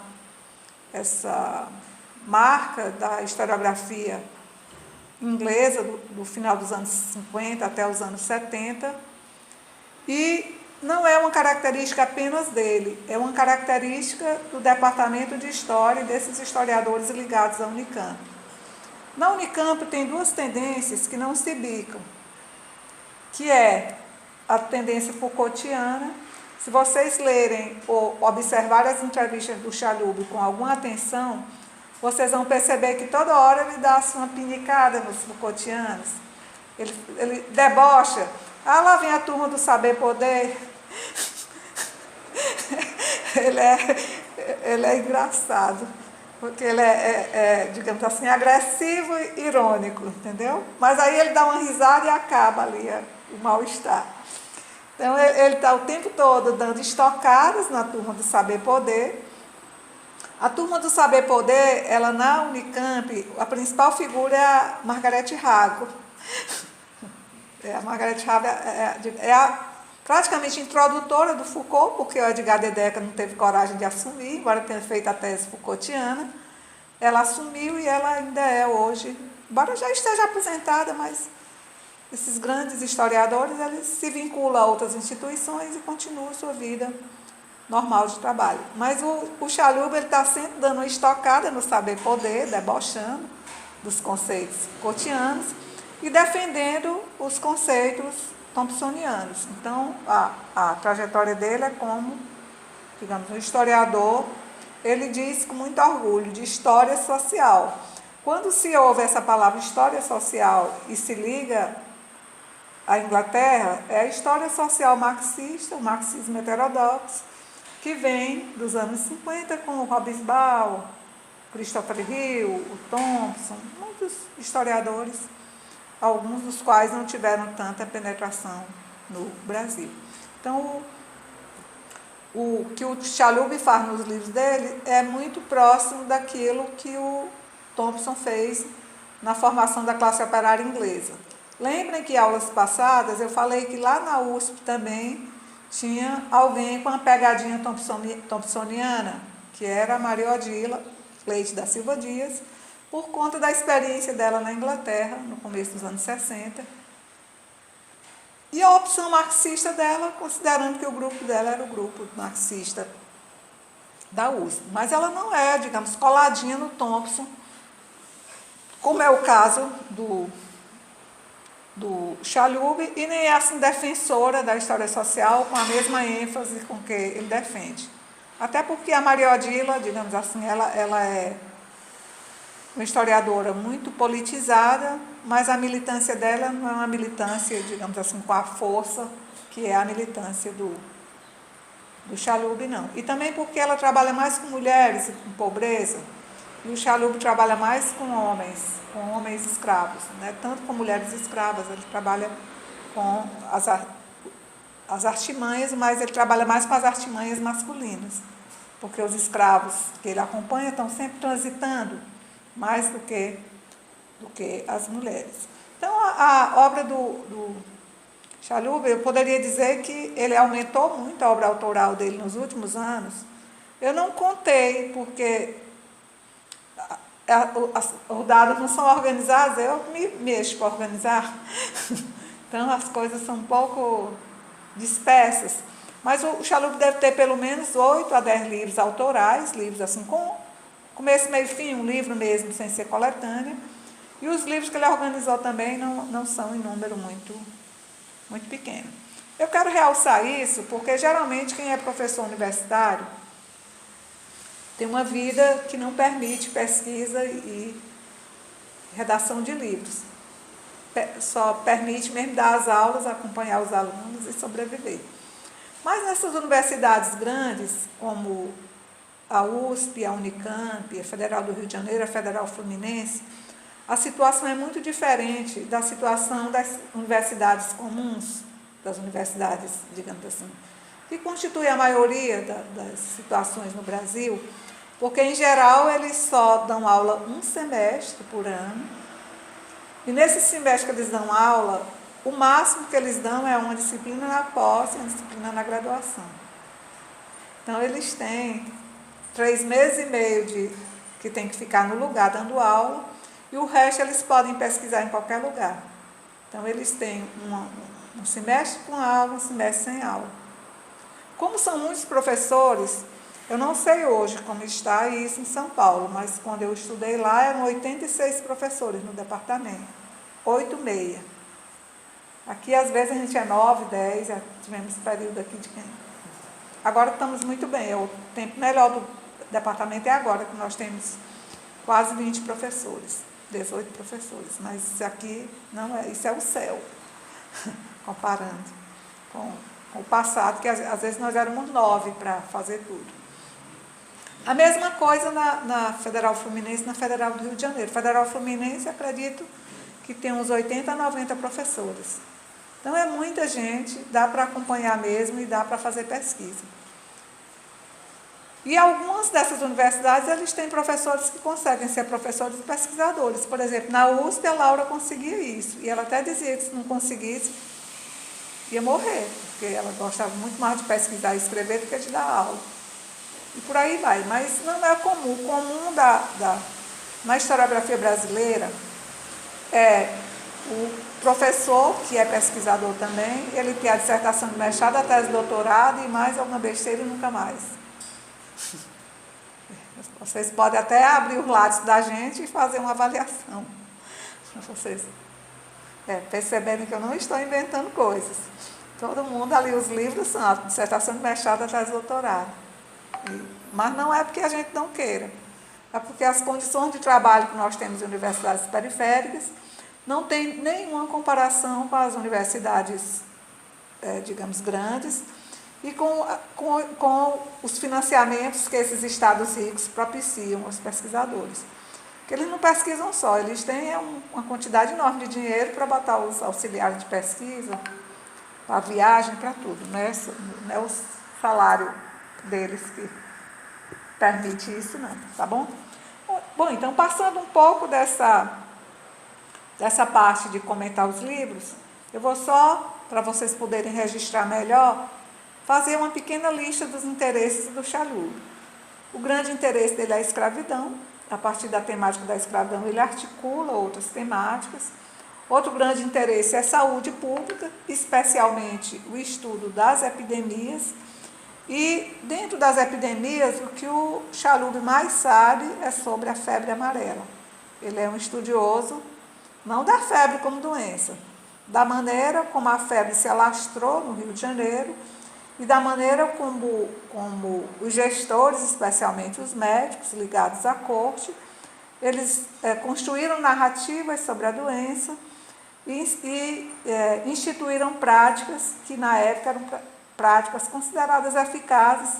marca da historiografia inglesa do final dos anos 50 até os anos 70, e não é uma característica apenas dele, é uma característica do Departamento de História e desses historiadores ligados à Unicamp. Na Unicamp tem duas tendências que não se bicam, que é a tendência Foucaultiana. Se vocês lerem ou observarem as entrevistas do Chalub com alguma atenção, vocês vão perceber que toda hora ele dá uma pinicada nos Foucaultianos. Ele debocha. Ah, lá vem a turma do saber poder. ele é engraçado, porque ele digamos assim, agressivo e irônico, entendeu? Mas aí ele dá uma risada e acaba ali o mal-estar. Então, ele está o tempo todo dando estocadas na turma do saber poder. A turma do saber poder, ela na Unicamp, a principal figura é a Margarete Hago. A Margarete Hago é a praticamente introdutora do Foucault, porque o Edgar Dedecker não teve coragem de assumir, embora tenha feito a tese Foucaultiana. Ela assumiu e ela ainda é hoje, embora já esteja aposentada, mas esses grandes historiadores, eles se vinculam a outras instituições e continuam sua vida normal de trabalho. Mas o Chalub está sempre dando uma estocada no saber poder, debochando dos conceitos Foucaultianos e defendendo os conceitos thompsonianos. Então, a trajetória dele é como, digamos, um historiador. Ele diz com muito orgulho de história social. Quando se ouve essa palavra história social e se liga a Inglaterra é a história social marxista, o marxismo heterodoxo, que vem dos anos 50 com o Hobsbawm, Christopher Hill, o Thompson, muitos historiadores, alguns dos quais não tiveram tanta penetração no Brasil. Então, o que o Chalub faz nos livros dele é muito próximo daquilo que o Thompson fez na formação da classe operária inglesa. Lembrem que em aulas passadas eu falei que lá na USP também tinha alguém com uma pegadinha thompsoniana, que era a Maria Odila Leite da Silva Dias, por conta da experiência dela na Inglaterra, no começo dos anos 60, e a opção marxista dela, considerando que o grupo dela era o grupo marxista da USP. Mas ela não é, digamos, coladinha no Thompson, como é o caso do Chalub, e nem é assim defensora da história social com a mesma ênfase com que ele defende. Até porque a Maria Odila, digamos assim, ela é uma historiadora muito politizada, mas a militância dela não é uma militância, digamos assim, com a força que é a militância do Chalub, não. E também porque ela trabalha mais com mulheres e com pobreza, e o Chalub trabalha mais com homens escravos, né? Tanto com mulheres escravas, ele trabalha com as artimanhas, mas ele trabalha mais com as artimanhas masculinas, porque os escravos que ele acompanha estão sempre transitando mais do que as mulheres. Então, a obra do Chalub, eu poderia dizer que ele aumentou muito a obra autoral dele nos últimos anos. Eu não contei, porque os dados não são organizados, eu me mexo para organizar. Então, as coisas são um pouco dispersas. Mas o Chalub deve ter pelo menos 8 a 10 livros autorais, livros assim com começo, meio e fim, um livro mesmo, sem ser coletânea. E os livros que ele organizou também não são em número muito pequeno. Eu quero realçar isso porque, geralmente, quem é professor universitário tem uma vida que não permite pesquisa e redação de livros. Só permite mesmo dar as aulas, acompanhar os alunos e sobreviver. Mas nessas universidades grandes, como a USP, a Unicamp, a Federal do Rio de Janeiro, a Federal Fluminense, a situação é muito diferente da situação das universidades comuns, das universidades, digamos assim, que constitui a maioria das situações no Brasil, porque, em geral, eles só dão aula um semestre por ano, e nesse semestre que eles dão aula, o máximo que eles dão é uma disciplina na pós e uma disciplina na graduação. Então, eles têm 3 meses e meio que tem que ficar no lugar dando aula, e o resto eles podem pesquisar em qualquer lugar. Então, eles têm um semestre com aula, um semestre sem aula. Como são muitos professores, eu não sei hoje como está isso em São Paulo, mas quando eu estudei lá, eram 86 professores no departamento, 8,6. Aqui, às vezes, a gente é 9, 10, já tivemos período aqui de quem. Agora estamos muito bem, o tempo melhor do departamento é agora, que nós temos quase 20 professores, 18 professores, mas isso aqui não é, isso é o céu, comparando com o passado, que às vezes nós éramos 9 para fazer tudo. A mesma coisa na Federal Fluminense, na Federal do Rio de Janeiro. Federal Fluminense, acredito que tem uns 80 a 90 professores. Então, é muita gente, dá para acompanhar mesmo e dá para fazer pesquisa. E algumas dessas universidades, eles têm professores que conseguem ser professores e pesquisadores. Por exemplo, na USP, a Laura conseguia isso. E ela até dizia que se não conseguisse, ia morrer, porque ela gostava muito mais de pesquisar e escrever do que de dar aula. E por aí vai. Mas não é comum. O comum na historiografia brasileira é o professor, que é pesquisador também, ele tem a dissertação de mestrado, a tese de doutorado e mais alguma besteira e nunca mais. Vocês podem até abrir os lados da gente e fazer uma avaliação, para vocês perceberem que eu não estou inventando coisas. Todo mundo ali, os livros são a dissertação de mestrado, a tese de doutorado. Mas não é porque a gente não queira, é porque as condições de trabalho que nós temos em universidades periféricas não tem nenhuma comparação com as universidades, digamos, grandes, e com os financiamentos que esses estados ricos propiciam aos pesquisadores. Porque eles não pesquisam só, eles têm uma quantidade enorme de dinheiro para botar os auxiliares de pesquisa, para viagem, para tudo. Não é o salário deles que permite isso, não, tá bom? Bom, então, passando um pouco dessa parte de comentar os livros, eu vou só, para vocês poderem registrar melhor, fazer uma pequena lista dos interesses do Chalub. O grande interesse dele é a escravidão. A partir da temática da escravidão, ele articula outras temáticas. Outro grande interesse é saúde pública, especialmente o estudo das epidemias. E, dentro das epidemias, o que o Chalub mais sabe é sobre a febre amarela. Ele é um estudioso, não da febre como doença, da maneira como a febre se alastrou no Rio de Janeiro e da maneira como os gestores, especialmente os médicos ligados à corte, eles construíram narrativas sobre a doença e instituíram práticas que, na época, eram práticas consideradas eficazes,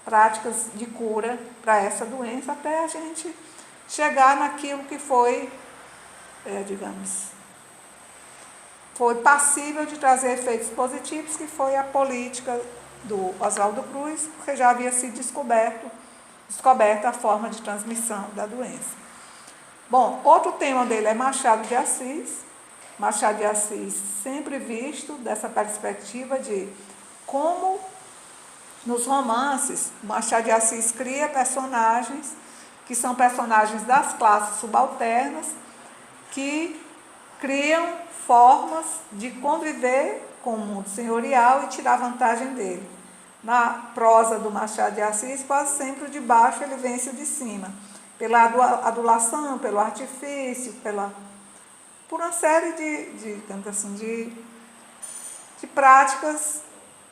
práticas de cura para essa doença, até a gente chegar naquilo que foi, foi passível de trazer efeitos positivos, que foi a política do Oswaldo Cruz, porque já havia sido descoberta a forma de transmissão da doença. Bom, outro tema dele é Machado de Assis. Machado de Assis sempre visto dessa perspectiva de como, nos romances, Machado de Assis cria personagens que são personagens das classes subalternas, que criam formas de conviver com o mundo senhorial e tirar vantagem dele. Na prosa do Machado de Assis, quase sempre o de baixo ele vence o de cima, pela adulação, pelo artifício, por uma série de práticas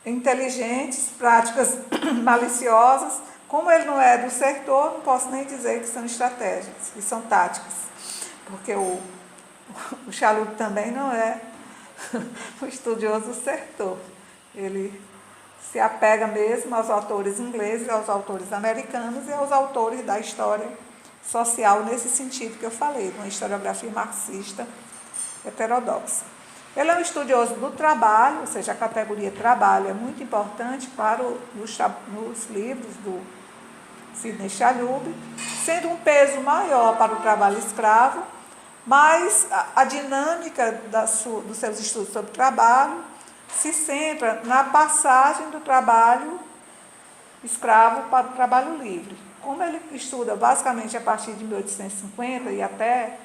inteligentes, práticas maliciosas. Como ele não é do setor, não posso nem dizer que são estratégias, que são táticas, porque o Chalub também não é o estudioso do setor. Ele se apega mesmo aos autores ingleses, aos autores americanos e aos autores da história social, nesse sentido que eu falei, de uma historiografia marxista heterodoxa. Ele é um estudioso do trabalho, ou seja, a categoria trabalho é muito importante para nos livros do Sidney Chalub, sendo um peso maior para o trabalho escravo, mas a dinâmica dos seus estudos sobre trabalho se centra na passagem do trabalho escravo para o trabalho livre. Como ele estuda basicamente a partir de 1850 e até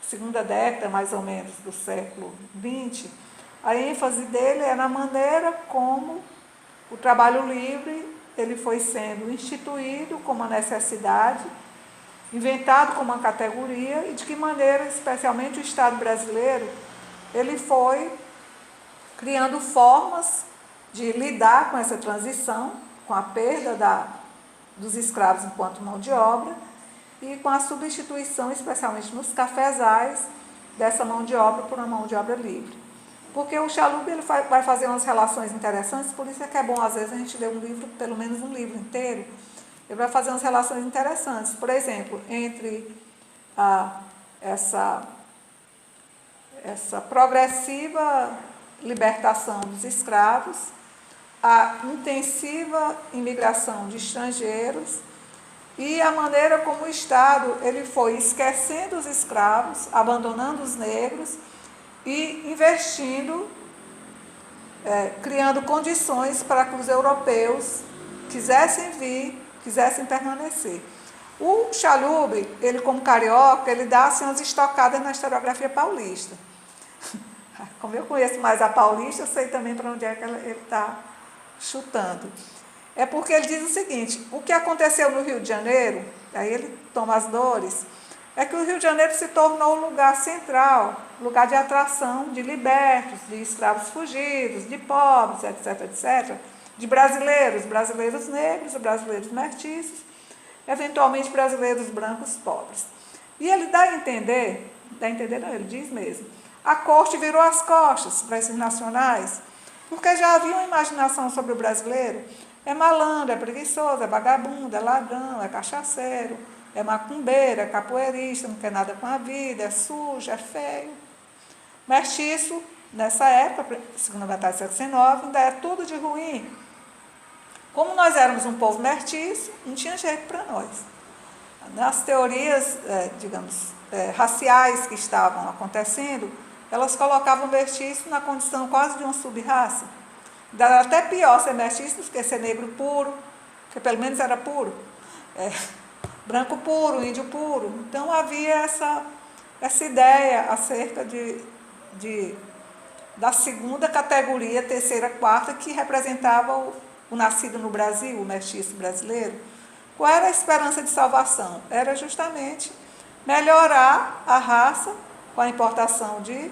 a segunda década, mais ou menos, do século XX, a ênfase dele é na maneira como o trabalho livre ele foi sendo instituído como uma necessidade, inventado como uma categoria, e de que maneira, especialmente o Estado brasileiro, ele foi criando formas de lidar com essa transição, com a perda dos escravos enquanto mão de obra e com a substituição, especialmente nos cafezais, dessa mão de obra por uma mão de obra livre. Porque o Chalub ele vai fazer umas relações interessantes, por isso é que é bom, às vezes, a gente ler um livro, pelo menos um livro inteiro. Ele vai fazer umas relações interessantes, por exemplo, entre essa progressiva libertação dos escravos, a intensiva imigração de estrangeiros e a maneira como o Estado ele foi esquecendo os escravos, abandonando os negros e investindo, criando condições para que os europeus quisessem vir, quisessem permanecer. O Chalub, ele como carioca, ele dá assim, umas estocadas na historiografia paulista. Como eu conheço mais a paulista, eu sei também para onde é que ele está chutando. É porque ele diz o seguinte: o que aconteceu no Rio de Janeiro, aí ele toma as dores, é que o Rio de Janeiro se tornou um lugar central, lugar de atração de libertos, de escravos fugidos, de pobres, etc., etc., de brasileiros negros, brasileiros mestiços, eventualmente brasileiros brancos pobres. E ele dá a entender está entendendo? Ele diz mesmo. A corte virou as costas para esses nacionais, porque já havia uma imaginação sobre o brasileiro. É malandro, é preguiçoso, é vagabundo, é ladrão, é cachaceiro, é macumbeiro, é capoeirista, não quer nada com a vida, é sujo, é feio. Mestiço, nessa época, segunda metade do século XIX, ainda é tudo de ruim. Como nós éramos um povo mestiço, não tinha jeito para nós. Nas teorias, raciais que estavam acontecendo, elas colocavam o mestiço na condição quase de uma sub-raça. Era até pior ser mestiço do que ser negro puro, porque pelo menos era puro. Branco puro, índio puro. Então havia essa ideia acerca da segunda categoria, terceira, quarta, que representava o nascido no Brasil, o mestiço brasileiro. Qual era a esperança de salvação? Era justamente melhorar a raça com a importação de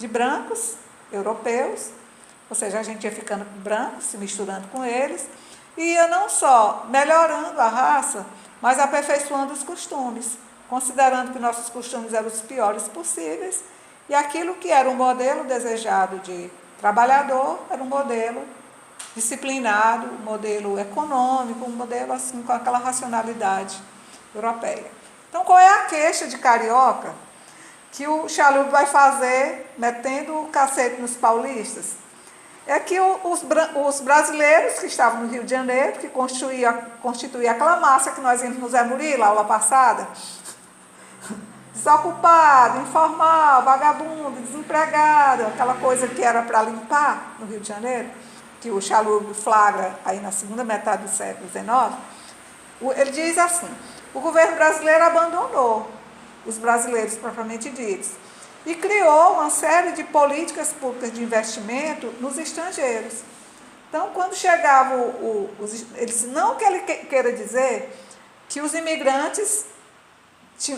brancos, europeus, ou seja, a gente ia ficando branco, se misturando com eles, e ia não só melhorando a raça, mas aperfeiçoando os costumes, considerando que nossos costumes eram os piores possíveis, e aquilo que era um modelo desejado de trabalhador, era um modelo disciplinado, um modelo econômico, um modelo assim com aquela racionalidade europeia. Então, qual é a queixa de carioca que o Chalub vai fazer, metendo o cacete nos paulistas? É que os brasileiros que estavam no Rio de Janeiro, que constituía aquela massa que nós vimos no Zé Murilo, aula passada, desocupado, informal, vagabundo, desempregado, aquela coisa que era para limpar no Rio de Janeiro, que o Chalub flagra aí na segunda metade do século XIX, ele diz assim: o governo brasileiro abandonou os brasileiros propriamente ditos e criou uma série de políticas públicas de investimento nos estrangeiros. Então, quando chegava eles, não que ele queira dizer que os imigrantes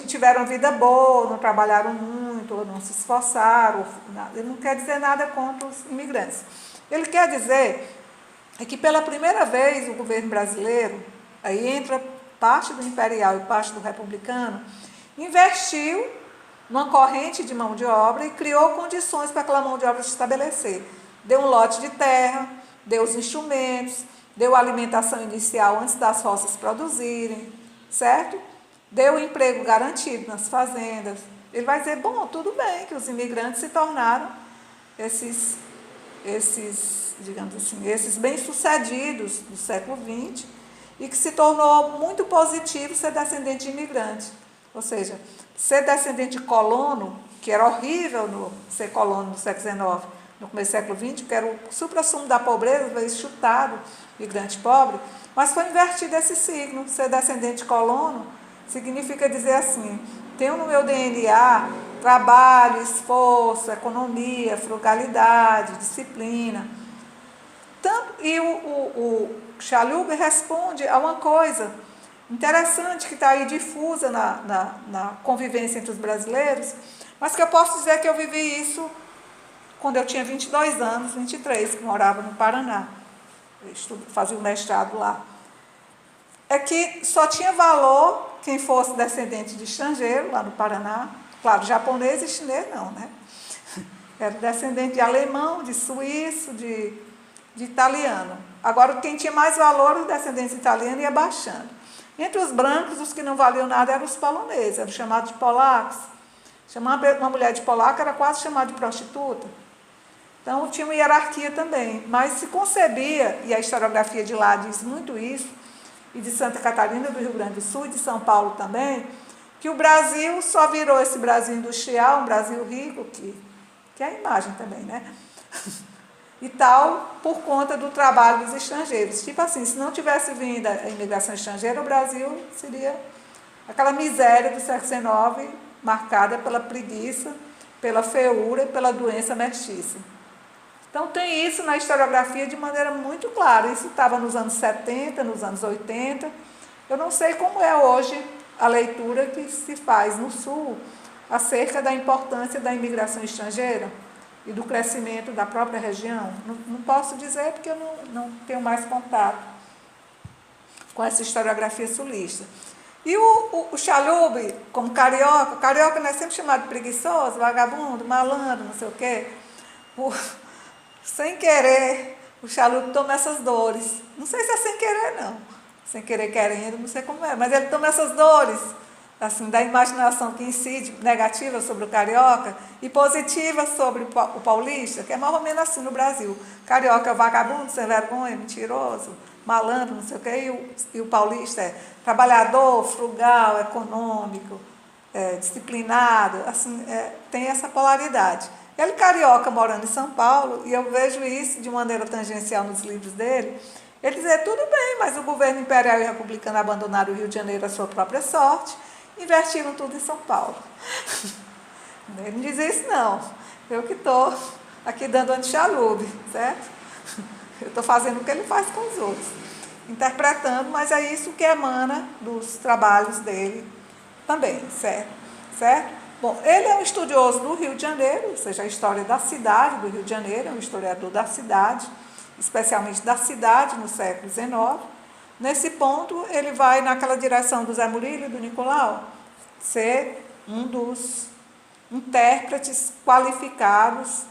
tiveram vida boa, não trabalharam muito, ou não se esforçaram, ele não quer dizer nada contra os imigrantes. Ele quer dizer que pela primeira vez o governo brasileiro, aí entra parte do imperial e parte do republicano, investiu numa corrente de mão de obra e criou condições para aquela mão de obra se estabelecer. Deu um lote de terra, deu os instrumentos, deu a alimentação inicial antes das roças produzirem, certo? Deu emprego garantido nas fazendas. Ele vai dizer, bom, tudo bem, que os imigrantes se tornaram esses digamos assim, esses bem-sucedidos do século XX e que se tornou muito positivo ser descendente de imigrante. Ou seja, ser descendente de colono, que era horrível ser colono no século XIX, no começo do século XX, que era o suprassumo da pobreza, veio chutado, migrante pobre, mas foi invertido esse signo. Ser descendente de colono significa dizer assim, tenho no meu DNA trabalho, esforço, economia, frugalidade, disciplina. E o Chalub responde a uma coisa interessante que está aí difusa na convivência entre os brasileiros, mas que eu posso dizer que eu vivi isso quando eu tinha 22 anos, 23, que morava no Paraná. Eu fazia o mestrado lá. É que só tinha valor quem fosse descendente de estrangeiro, lá no Paraná. Claro, japonês e chinês não, né? Era descendente de alemão, de suíço, de italiano. Agora, quem tinha mais valor, os descendentes italianos, ia baixando. Entre os brancos, os que não valiam nada eram os poloneses, eram chamados de polacos. Chamar uma mulher de polaca era quase chamada de prostituta. Então, tinha uma hierarquia também. Mas se concebia, e a historiografia de lá diz muito isso, e de Santa Catarina, do Rio Grande do Sul, e de São Paulo também, que o Brasil só virou esse Brasil industrial, um Brasil rico, que é a imagem também, né? E tal, por conta do trabalho dos estrangeiros. Tipo assim, se não tivesse vindo a imigração estrangeira, o Brasil seria aquela miséria do século XIX, marcada pela preguiça, pela feura e pela doença mestiça. Então, tem isso na historiografia de maneira muito clara. Isso estava nos anos 70, nos anos 80. Eu não sei como é hoje a leitura que se faz no Sul acerca da importância da imigração estrangeira e do crescimento da própria região. Não posso dizer porque eu não tenho mais contato com essa historiografia sulista. E o Chalub, como carioca, carioca não é sempre chamado de preguiçoso, vagabundo, malandro, não sei o quê. Sem querer, o Chalub toma essas dores. Não sei se é sem querer, não. Sem querer, querendo, não sei como é. Mas ele toma essas dores, assim, da imaginação que incide, negativa sobre o carioca e positiva sobre o paulista, que é mais ou menos assim no Brasil. Carioca é vagabundo, sem vergonha, mentiroso, malandro, não sei o quê, e o paulista é trabalhador, frugal, econômico, disciplinado, assim, tem essa polaridade. Ele carioca morando em São Paulo, e eu vejo isso de maneira tangencial nos livros dele, ele diz, tudo bem, mas o governo imperial e republicano abandonaram o Rio de Janeiro à sua própria sorte, investiram tudo em São Paulo. Ele não diz isso não, eu que estou aqui dando anti-Chalub, certo? Eu estou fazendo o que ele faz com os outros, interpretando, mas é isso que emana dos trabalhos dele também, certo? Bom, ele é um estudioso do Rio de Janeiro, ou seja, a história da cidade do Rio de Janeiro, é um historiador da cidade, especialmente da cidade no século XIX. Nesse ponto, ele vai naquela direção do Zé Murilo e do Nicolau, ser um dos intérpretes qualificados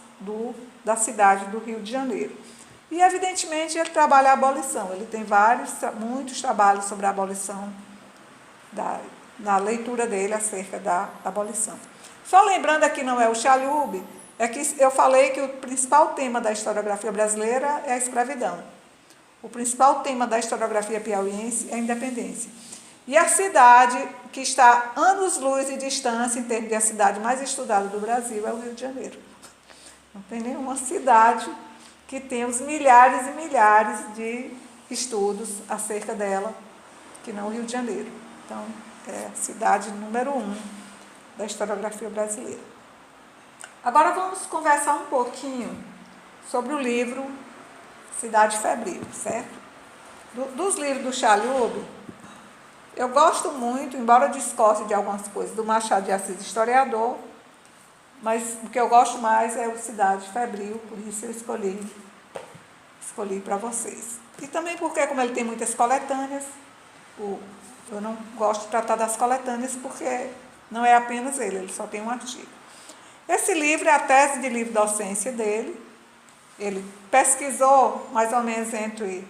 da cidade do Rio de Janeiro. E, evidentemente, ele trabalha a abolição. Ele tem muitos trabalhos sobre a abolição, na leitura dele acerca da abolição. Só lembrando aqui, não é o Chalub, é que eu falei que o principal tema da historiografia brasileira é a escravidão. O principal tema da historiografia piauiense é a independência. E a cidade que está anos-luz de distância, em termos de a cidade mais estudada do Brasil, é o Rio de Janeiro. Não tem nenhuma cidade que tenha os milhares e milhares de estudos acerca dela, que não o Rio de Janeiro. Então, é a cidade número 1 da historiografia brasileira. Agora vamos conversar um pouquinho sobre o livro Cidade Febril, certo? Dos livros do Chalub, eu gosto muito, embora discorde de algumas coisas, do Machado de Assis, historiador, mas o que eu gosto mais é o Cidade Febril, por isso eu escolhi para vocês. E também porque, como ele tem muitas coletâneas, eu não gosto de tratar das coletâneas porque não é apenas ele só tem um artigo. Esse livro é a tese de livre docência dele. Ele pesquisou mais ou menos entre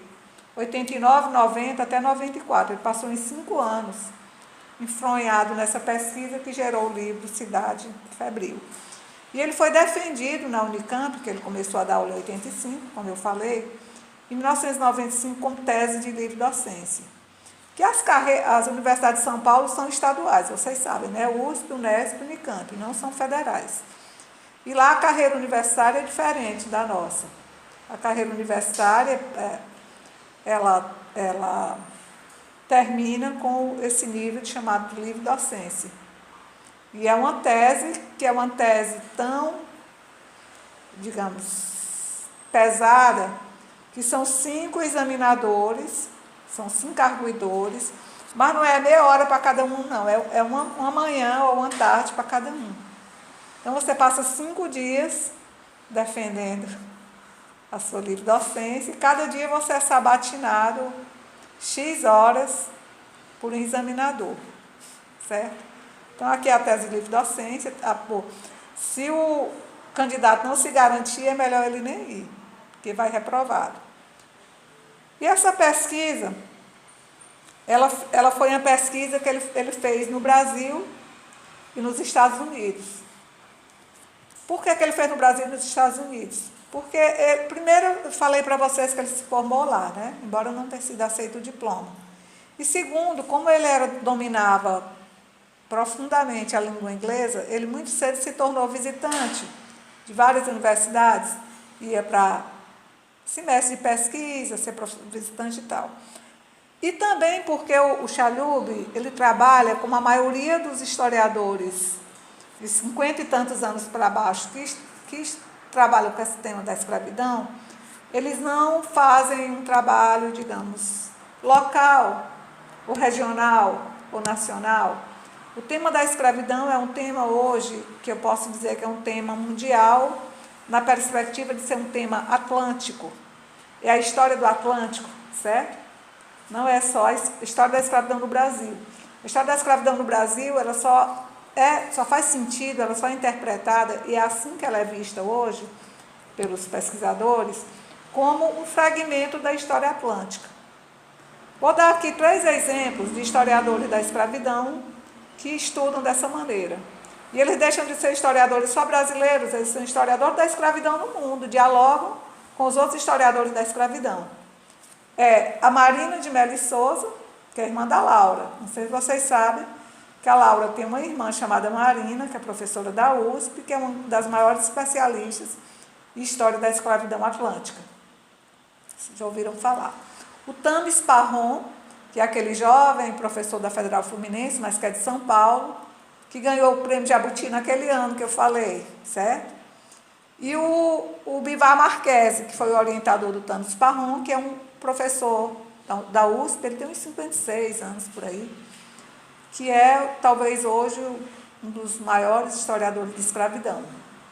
89, 90 até 94. Ele passou em 5 anos enfronhado nessa pesquisa que gerou o livro Cidade Febril. E ele foi defendido na Unicamp, que ele começou a dar aula em 85, como eu falei, em 1995 como tese de livre docência. Que as universidades de São Paulo são estaduais, vocês sabem, né? USP, Unesp e Unicamp, não são federais. E lá a carreira universitária é diferente da nossa. A carreira universitária, ela termina com esse nível chamado de livre docência. E é uma tese que é uma tese tão, digamos, pesada, que são 5 examinadores, são 5 arguidores, mas não é meia hora para cada um, não, é uma manhã ou uma tarde para cada um. Então, você passa 5 dias defendendo a sua livre docência, e cada dia você é sabatinado X horas por um examinador, certo? Então, aqui é a tese de livre docência. Se o candidato não se garantir, é melhor ele nem ir, porque vai reprovado. E essa pesquisa, ela foi uma pesquisa que ele fez no Brasil e nos Estados Unidos. Por que ele fez no Brasil e nos Estados Unidos? Porque, primeiro, eu falei para vocês que ele se formou lá, né? Embora não tenha sido aceito o diploma. E segundo, como ele dominava profundamente a língua inglesa, ele muito cedo se tornou visitante de várias universidades, ia para semestre de pesquisa, ser visitante e tal. E também porque o Chalub, ele trabalha, como a maioria dos historiadores de 50 e tantos anos para baixo, que trabalham com esse tema da escravidão, eles não fazem um trabalho, digamos, local, ou regional, ou nacional. O tema da escravidão é um tema hoje, que eu posso dizer que é um tema mundial, na perspectiva de ser um tema atlântico. É a história do Atlântico, certo? Não é só a história da escravidão no Brasil. A história da escravidão no Brasil, ela só faz sentido, ela só é interpretada, e é assim que ela é vista hoje, pelos pesquisadores, como um fragmento da história atlântica. Vou dar aqui 3 exemplos de historiadores da escravidão que estudam dessa maneira. E eles deixam de ser historiadores só brasileiros, eles são historiadores da escravidão no mundo, dialogam com os outros historiadores da escravidão. A Marina de Mello Souza, que é irmã da Laura. Não sei se vocês sabem que a Laura tem uma irmã chamada Marina, que é professora da USP, que é uma das maiores especialistas em história da escravidão atlântica. Vocês já ouviram falar. O Tames Parron, que é aquele jovem professor da Federal Fluminense, mas que é de São Paulo, que ganhou o prêmio Jabuti naquele ano que eu falei, certo? E o Bivar Marquesi, que foi o orientador do Tames Parron, que é um professor da USP, ele tem uns 56 anos por aí, que é, talvez hoje, um dos maiores historiadores de escravidão.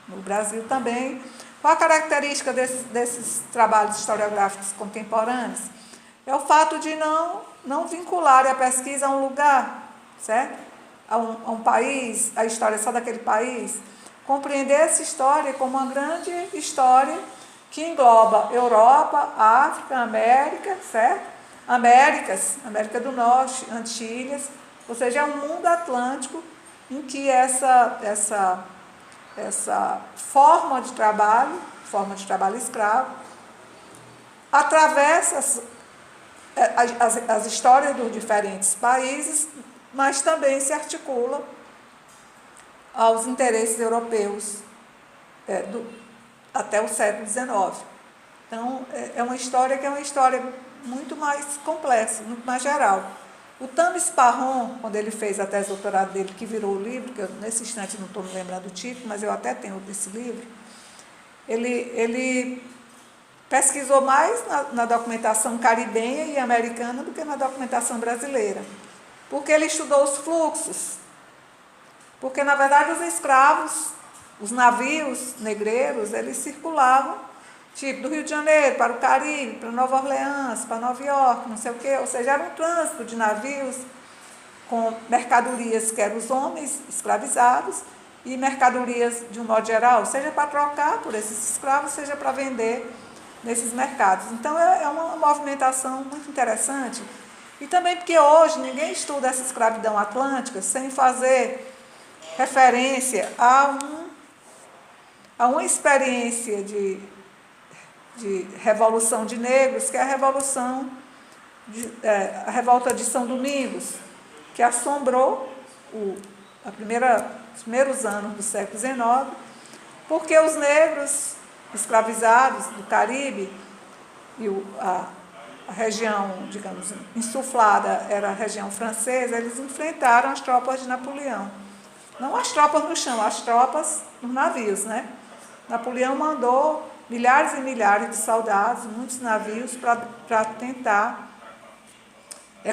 No Brasil também. Qual a característica desses trabalhos historiográficos contemporâneos? É o fato de não vincular a pesquisa a um lugar, certo? A um país, a história só daquele país. Compreender essa história como uma grande história que engloba Europa, África, América, certo? América do Norte, Antilhas, ou seja, é um mundo atlântico em que essa forma de trabalho escravo, atravessa as histórias dos diferentes países, mas também se articula aos interesses europeus até o século XIX. Então, é uma história que é uma história muito mais complexa, muito mais geral. O Tames Parron, quando ele fez a tese de doutorado dele, que virou o livro, que eu nesse instante não estou me lembrando do título, mas eu até tenho esse livro, ele pesquisou mais na documentação caribenha e americana do que na documentação brasileira, porque ele estudou os fluxos, porque, na verdade, os escravos, os navios negreiros, eles circulavam, tipo, do Rio de Janeiro para o Caribe, para Nova Orleans, para Nova York, não sei o quê, ou seja, era um trânsito de navios com mercadorias que eram os homens escravizados e mercadorias de um modo geral, seja para trocar por esses escravos, seja para vender nesses mercados. Então, é uma movimentação muito interessante. E também porque hoje ninguém estuda essa escravidão atlântica sem fazer referência a uma experiência de revolução de negros, que é a revolta de São Domingos, que assombrou os primeiros anos do século XIX, porque os negros escravizados do Caribe e a região, digamos, insuflada era a região francesa, eles enfrentaram as tropas de Napoleão. Não as tropas no chão, as tropas nos navios, né? Napoleão mandou milhares e milhares de soldados, muitos navios, para tentar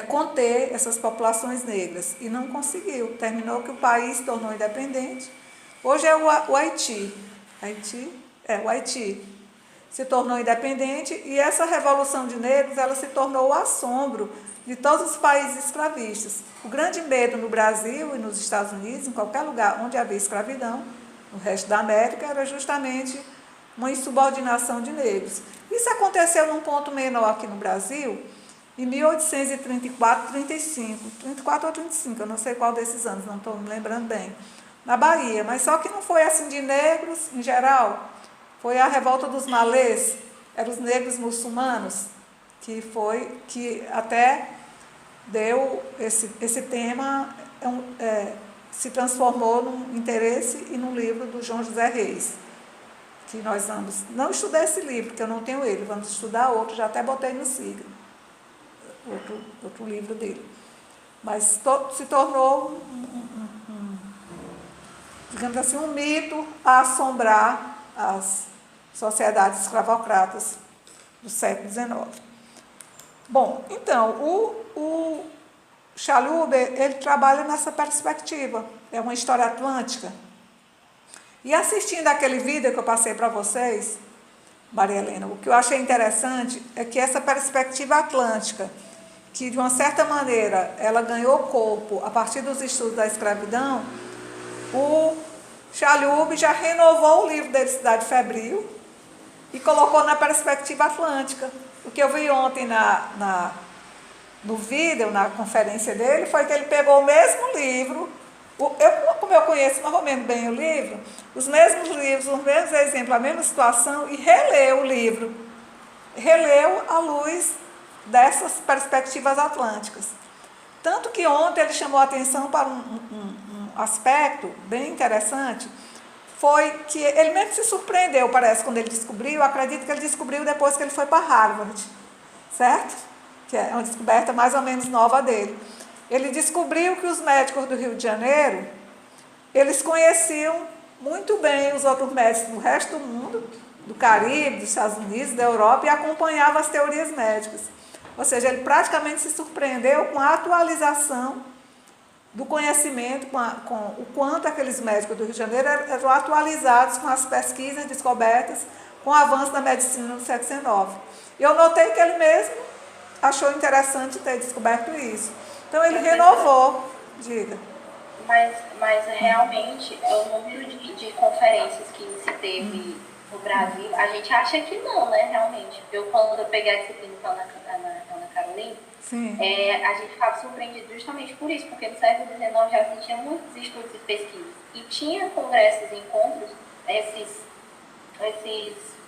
conter essas populações negras. E não conseguiu. Terminou que o país se tornou independente. Hoje é o Haiti. O Haiti se tornou independente e essa revolução de negros, ela se tornou o assombro de todos os países escravistas. O grande medo no Brasil e nos Estados Unidos, em qualquer lugar onde havia escravidão, no resto da América, era justamente uma insubordinação de negros. Isso aconteceu num ponto menor aqui no Brasil, em 1834, 35, 34 ou 35, eu não sei qual desses anos, não estou me lembrando bem, na Bahia, mas só que não foi assim de negros em geral, foi a revolta dos malês, eram os negros muçulmanos, que até deu esse tema, se transformou num interesse e num livro do João José Reis, que nós vamos, não estudar esse livro, porque eu não tenho ele, vamos estudar outro, já até botei no Siga, outro livro dele. Mas se tornou, digamos assim, um mito a assombrar as sociedades escravocratas do século XIX. Bom, então, o Schaluber, ele trabalha nessa perspectiva, é uma história atlântica. E assistindo aquele vídeo que eu passei para vocês, Maria Helena, o que eu achei interessante é que essa perspectiva atlântica, que de uma certa maneira ela ganhou corpo a partir dos estudos da escravidão, o Chalhoub já renovou o livro dele, Cidade Febril, e colocou na perspectiva atlântica. O que eu vi ontem no vídeo, na conferência dele, foi que ele pegou o mesmo livro, como eu conheço mais ou menos bem o livro, os mesmos livros, os mesmos exemplos, a mesma situação, e releu o livro. Releu à luz dessas perspectivas atlânticas. Tanto que ontem ele chamou a atenção para um aspecto bem interessante, foi que ele mesmo se surpreendeu, parece, quando ele descobriu, acredito que ele descobriu depois que ele foi para Harvard, certo? Que é uma descoberta mais ou menos nova dele. Ele descobriu que os médicos do Rio de Janeiro, eles conheciam muito bem os outros médicos do resto do mundo, do Caribe, dos Estados Unidos, da Europa, e acompanhava as teorias médicas. Ou seja, ele praticamente se surpreendeu com a atualização do conhecimento, com o quanto aqueles médicos do Rio de Janeiro eram atualizados com as pesquisas descobertas, com o avanço da medicina no século XIX. E eu notei que ele mesmo achou interessante ter descoberto isso. Então ele renovou, diga. Mas realmente, o número de conferências que se teve no Brasil, a gente acha que não, né, realmente. Quando eu peguei a disciplina com a Ana Carolina, a gente ficava surpreendido justamente por isso, porque no século XIX já existiam muitos estudos e pesquisas. E tinha congressos e encontros, esses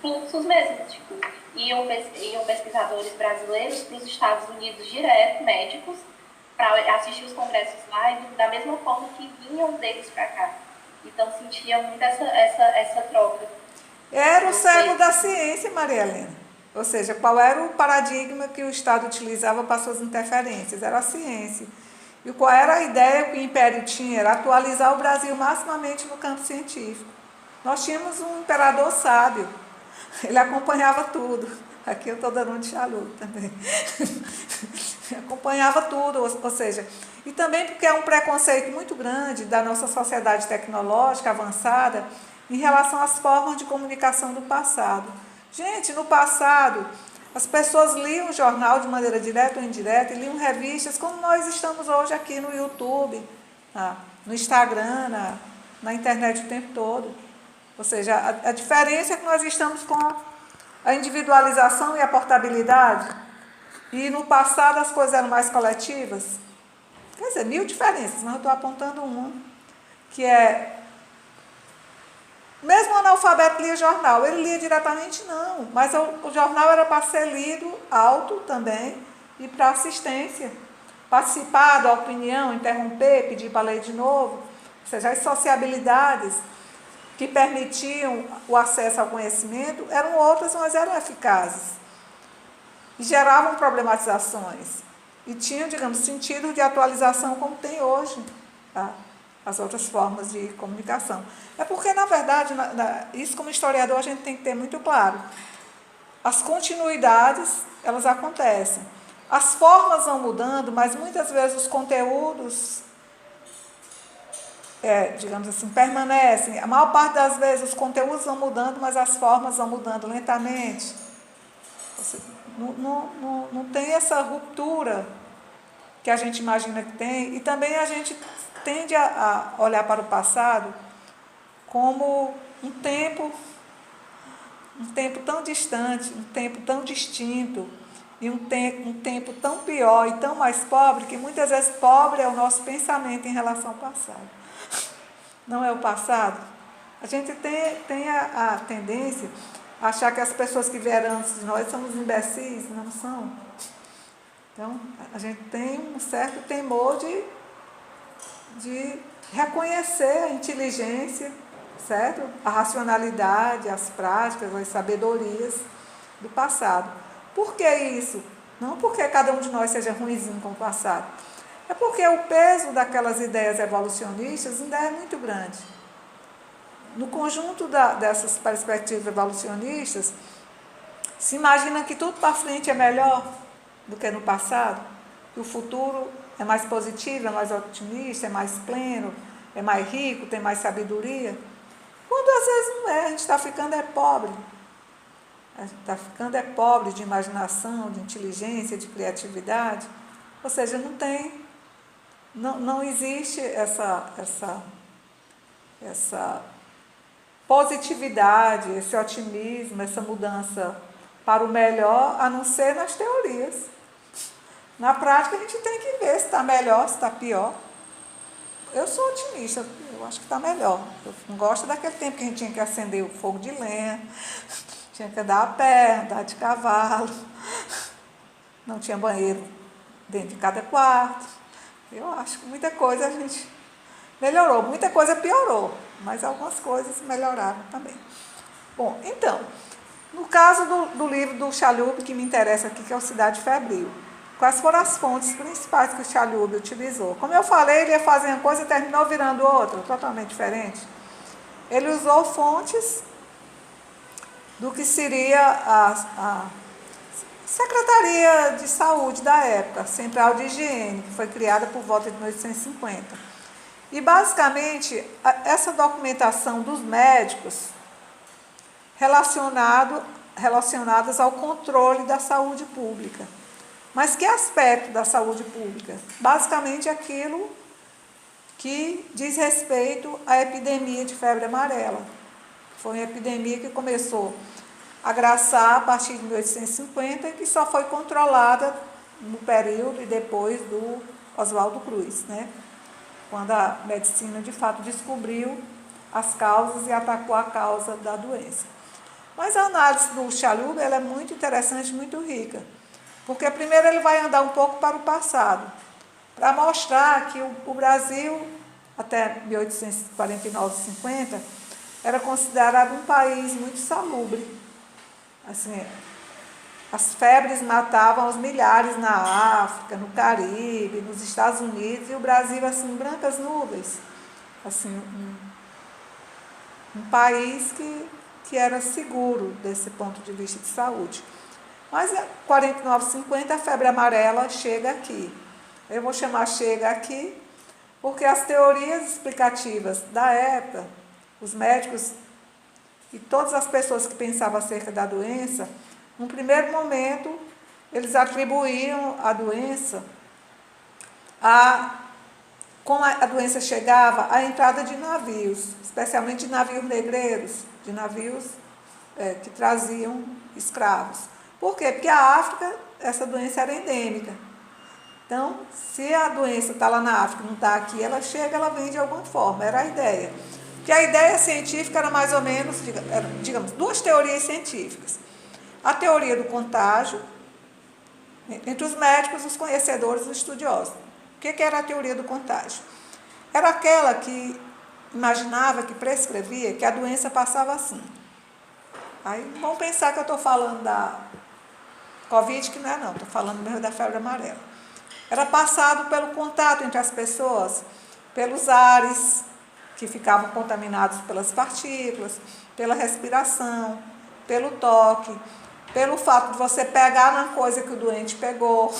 fluxos mesmo, tipo, iam pesquisadores brasileiros para os Estados Unidos direto, médicos, para assistir os congressos lá, e da mesma forma que vinham deles para cá. Então sentia muito essa troca. Era o século da ciência, Maria Helena. Ou seja, qual era o paradigma que o Estado utilizava para suas interferências? Era a ciência. E qual era a ideia que o Império tinha? Era atualizar o Brasil maximamente no campo científico. Nós tínhamos um imperador sábio. Ele acompanhava tudo. Aqui eu estou dando um de Chalhoub também. Acompanhava tudo, ou seja, e também porque é um preconceito muito grande da nossa sociedade tecnológica avançada em relação às formas de comunicação do passado. Gente, no passado, as pessoas liam jornal de maneira direta ou indireta e liam revistas como nós estamos hoje aqui no YouTube, no Instagram, na internet o tempo todo. Ou seja, a diferença é que nós estamos com a individualização e a portabilidade. E no passado as coisas eram mais coletivas. Quer dizer, mil diferenças, mas eu estou apontando uma, que é, mesmo o analfabeto lia jornal, ele lia diretamente não, mas o jornal era para ser lido alto também e para assistência, participar da opinião, interromper, pedir para ler de novo, ou seja, as sociabilidades que permitiam o acesso ao conhecimento eram outras, mas eram eficazes. E geravam problematizações. E tinham, digamos, sentido de atualização como tem hoje, as outras formas de comunicação. É porque, na verdade, isso como historiador a gente tem que ter muito claro. As continuidades, elas acontecem. As formas vão mudando, mas muitas vezes os conteúdos, digamos assim, permanecem. A maior parte das vezes os conteúdos vão mudando, mas as formas vão mudando lentamente. Não tem essa ruptura que a gente imagina que tem, e também a gente tende a olhar para o passado como um tempo tão distante, um tempo tão distinto, e um tempo tão pior e tão mais pobre, que muitas vezes pobre é o nosso pensamento em relação ao passado. Não é o passado? A gente tem a tendência a achar que as pessoas que vieram antes de nós são os imbecis, não são. Então, a gente tem um certo temor de reconhecer a inteligência, certo? A racionalidade, as práticas, as sabedorias do passado. Por que isso? Não porque cada um de nós seja ruinzinho com o passado. É porque o peso daquelas ideias evolucionistas ainda é muito grande. No conjunto dessas perspectivas evolucionistas, se imagina que tudo para frente é melhor do que no passado, que o futuro é mais positivo, é mais otimista, é mais pleno, é mais rico, tem mais sabedoria. Quando às vezes não é, a gente está ficando pobre. A gente está ficando pobre de imaginação, de inteligência, de criatividade. Ou seja, não existe essa positividade, esse otimismo, essa mudança para o melhor, a não ser nas teorias. Na prática, a gente tem que ver se está melhor, se está pior. Eu sou otimista, eu acho que está melhor. Eu não gosto daquele tempo que a gente tinha que acender o fogo de lenha, tinha que andar a pé, andar de cavalo, não tinha banheiro dentro de cada quarto. Eu acho que muita coisa a gente melhorou, muita coisa piorou, mas algumas coisas melhoraram também. Bom, então, no caso do livro do Chalub, que me interessa aqui, que é o Cidade Febril, quais foram as fontes principais que o Chalub utilizou? Como eu falei, ele ia fazer uma coisa e terminou virando outra, totalmente diferente. Ele usou fontes do que seria a Secretaria de Saúde da época, Central de Higiene, que foi criada por volta de 1850. E, basicamente, essa documentação dos médicos relacionadas ao controle da saúde pública. Mas que aspecto da saúde pública? Basicamente aquilo que diz respeito à epidemia de febre amarela. Foi uma epidemia que começou a graçar a partir de 1850 e que só foi controlada no período e depois do Oswaldo Cruz, né? Quando a medicina de fato descobriu as causas e atacou a causa da doença. Mas a análise do Chalub, ela é muito interessante, muito rica, porque primeiro ele vai andar um pouco para o passado, para mostrar que o Brasil, até 1849, 50, era considerado um país muito salubre. Assim, as febres matavam aos milhares na África, no Caribe, nos Estados Unidos, e o Brasil, assim, brancas nuvens. Assim, um país que era seguro desse ponto de vista de saúde. Mas em 49, 50, a febre amarela chega aqui. Eu vou chamar chega aqui, porque as teorias explicativas da época, os médicos e todas as pessoas que pensavam acerca da doença, num primeiro momento, eles atribuíam a doença como a doença chegava, à entrada de navios, especialmente de navios negreiros, de navios que traziam escravos. Por quê? Porque a África, essa doença era endêmica. Então, se a doença está lá na África, não está aqui, ela chega, ela vem de alguma forma, era a ideia. Porque a ideia científica era mais ou menos, digamos, duas teorias científicas. A teoria do contágio, entre os médicos, os conhecedores, os estudiosos. O que era a teoria do contágio? Era aquela que imaginava, que prescrevia, que a doença passava assim. Aí vão pensar que eu estou falando da Covid, que não é não, estou falando mesmo da febre amarela. Era passado pelo contato entre as pessoas, pelos ares, que ficavam contaminados pelas partículas, pela respiração, pelo toque, pelo fato de você pegar na coisa que o doente pegou,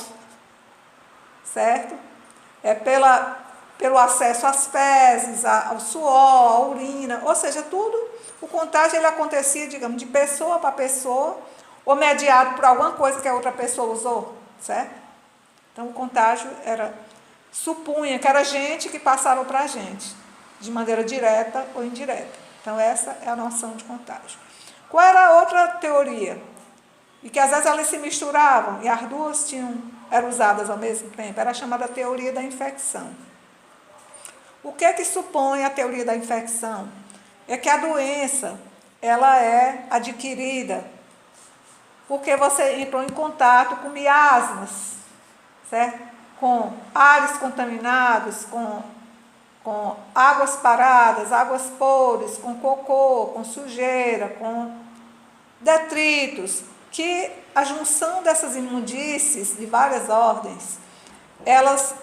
certo? Pelo acesso às fezes, ao suor, à urina, ou seja, tudo, o contágio ele acontecia, digamos, de pessoa para pessoa, ou mediado por alguma coisa que a outra pessoa usou, certo? Então, o contágio supunha que era gente que passava para a gente, de maneira direta ou indireta. Então, essa é a noção de contágio. Qual era a outra teoria? E que às vezes elas se misturavam, e as duas eram usadas ao mesmo tempo, era a chamada teoria da infecção. O que supõe a teoria da infecção? É que a doença, ela é adquirida porque você entrou em contato com miasmas, certo? Com ares contaminados, com águas paradas, águas podres, com cocô, com sujeira, com detritos, que a junção dessas imundícies de várias ordens, elas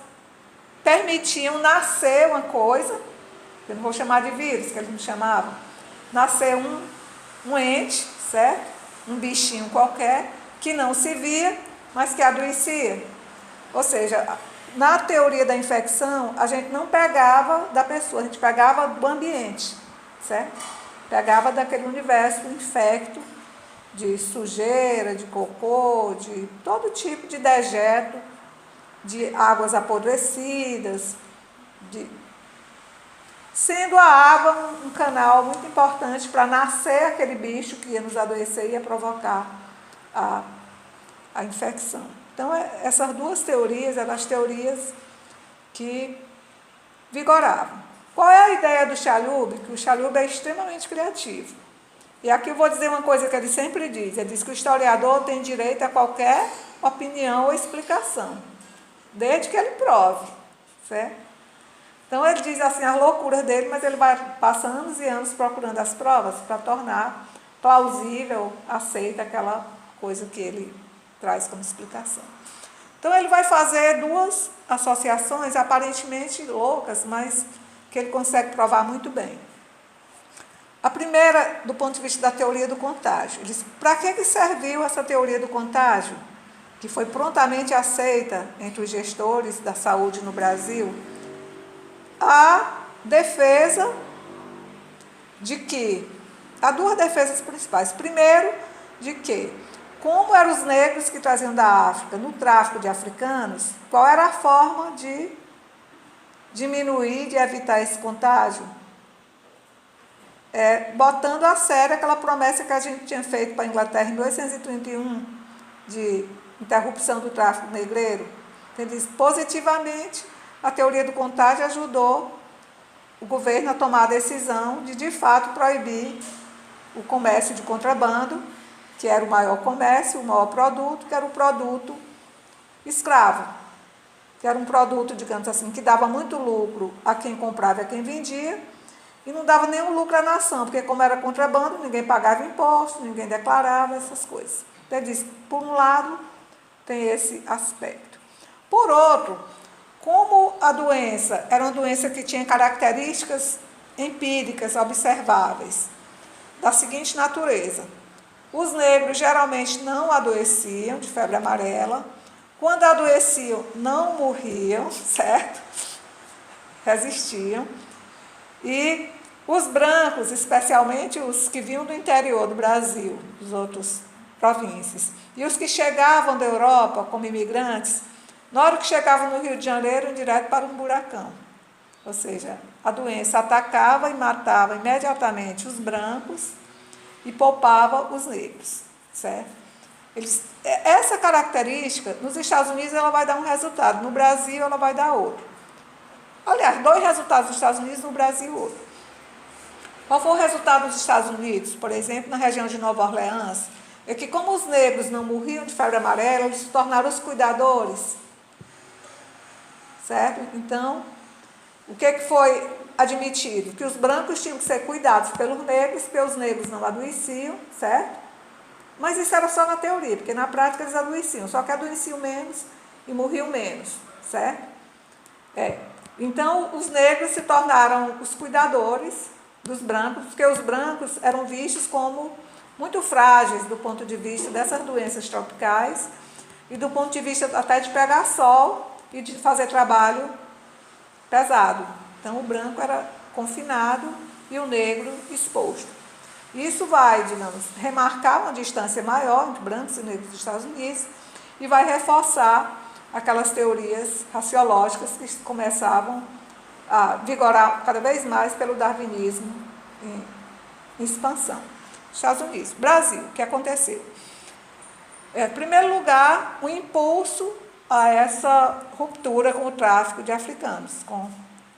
permitiam nascer uma coisa, eu não vou chamar de vírus, que eles não chamavam, nascer um ente, certo? Um bichinho qualquer, que não se via, mas que adoecia. Ou seja, na teoria da infecção, a gente não pegava da pessoa, a gente pegava do ambiente, certo? Pegava daquele universo infecto, de sujeira, de cocô, de todo tipo de dejeto de águas apodrecidas, sendo a água um canal muito importante para nascer aquele bicho que ia nos adoecer e ia provocar a infecção. Então, essas duas teorias eram as teorias que vigoravam. Qual é a ideia do Chalub? Que o Chalub é extremamente criativo. E aqui eu vou dizer uma coisa que ele sempre diz. Ele diz que o historiador tem direito a qualquer opinião ou explicação, desde que ele prove, certo? Então, ele diz assim as loucuras dele, mas ele vai passando anos e anos procurando as provas para tornar plausível, aceita aquela coisa que ele traz como explicação. Então, ele vai fazer duas associações aparentemente loucas, mas que ele consegue provar muito bem. A primeira, do ponto de vista da teoria do contágio. Ele diz, para que serviu essa teoria do contágio, que foi prontamente aceita entre os gestores da saúde no Brasil? A defesa de que, há duas defesas principais. Primeiro, de que, como eram os negros que traziam da África no tráfico de africanos, qual era a forma de diminuir, de evitar esse contágio? Botando a sério aquela promessa que a gente tinha feito para a Inglaterra em 1831, de interrupção do tráfico negreiro. Ele diz, positivamente, a teoria do contágio ajudou o governo a tomar a decisão de fato, proibir o comércio de contrabando, que era o maior comércio, o maior produto, que era o produto escravo, que era um produto, digamos assim, que dava muito lucro a quem comprava e a quem vendia, e não dava nenhum lucro à nação, porque como era contrabando, ninguém pagava imposto, ninguém declarava essas coisas. Então, ele diz, por um lado, tem esse aspecto. Por outro, como a doença era uma doença que tinha características empíricas, observáveis, da seguinte natureza. Os negros geralmente não adoeciam de febre amarela. Quando adoeciam, não morriam, certo? Resistiam. E os brancos, especialmente os que vinham do interior do Brasil, das outras províncias, e os que chegavam da Europa como imigrantes, na hora que chegavam no Rio de Janeiro, iam direto para um buracão. Ou seja, a doença atacava e matava imediatamente os brancos e poupava os negros, certo? Essa característica, nos Estados Unidos, ela vai dar um resultado, no Brasil, ela vai dar outro. Aliás, 2 resultados nos Estados Unidos, no Brasil, outro. Qual foi o resultado dos Estados Unidos, por exemplo, na região de Nova Orleans? É que, como os negros não morriam de febre amarela, eles se tornaram os cuidadores, certo? Então, o que foi admitido? Que os brancos tinham que ser cuidados pelos negros, porque os negros não adoeciam, certo? Mas isso era só na teoria, porque na prática eles adoeciam, só que adoeciam menos e morriam menos, certo? Então, os negros se tornaram os cuidadores dos brancos, porque os brancos eram vistos como muito frágeis do ponto de vista dessas doenças tropicais e do ponto de vista até de pegar sol e de fazer trabalho pesado. Então, o branco era confinado e o negro exposto. Isso vai, digamos, remarcar uma distância maior entre brancos e negros dos Estados Unidos e vai reforçar aquelas teorias raciológicas que começavam a vigorar cada vez mais pelo darwinismo em expansão. Estados Unidos. Brasil, o que aconteceu? Em primeiro lugar, o impulso a essa ruptura com o tráfico de africanos,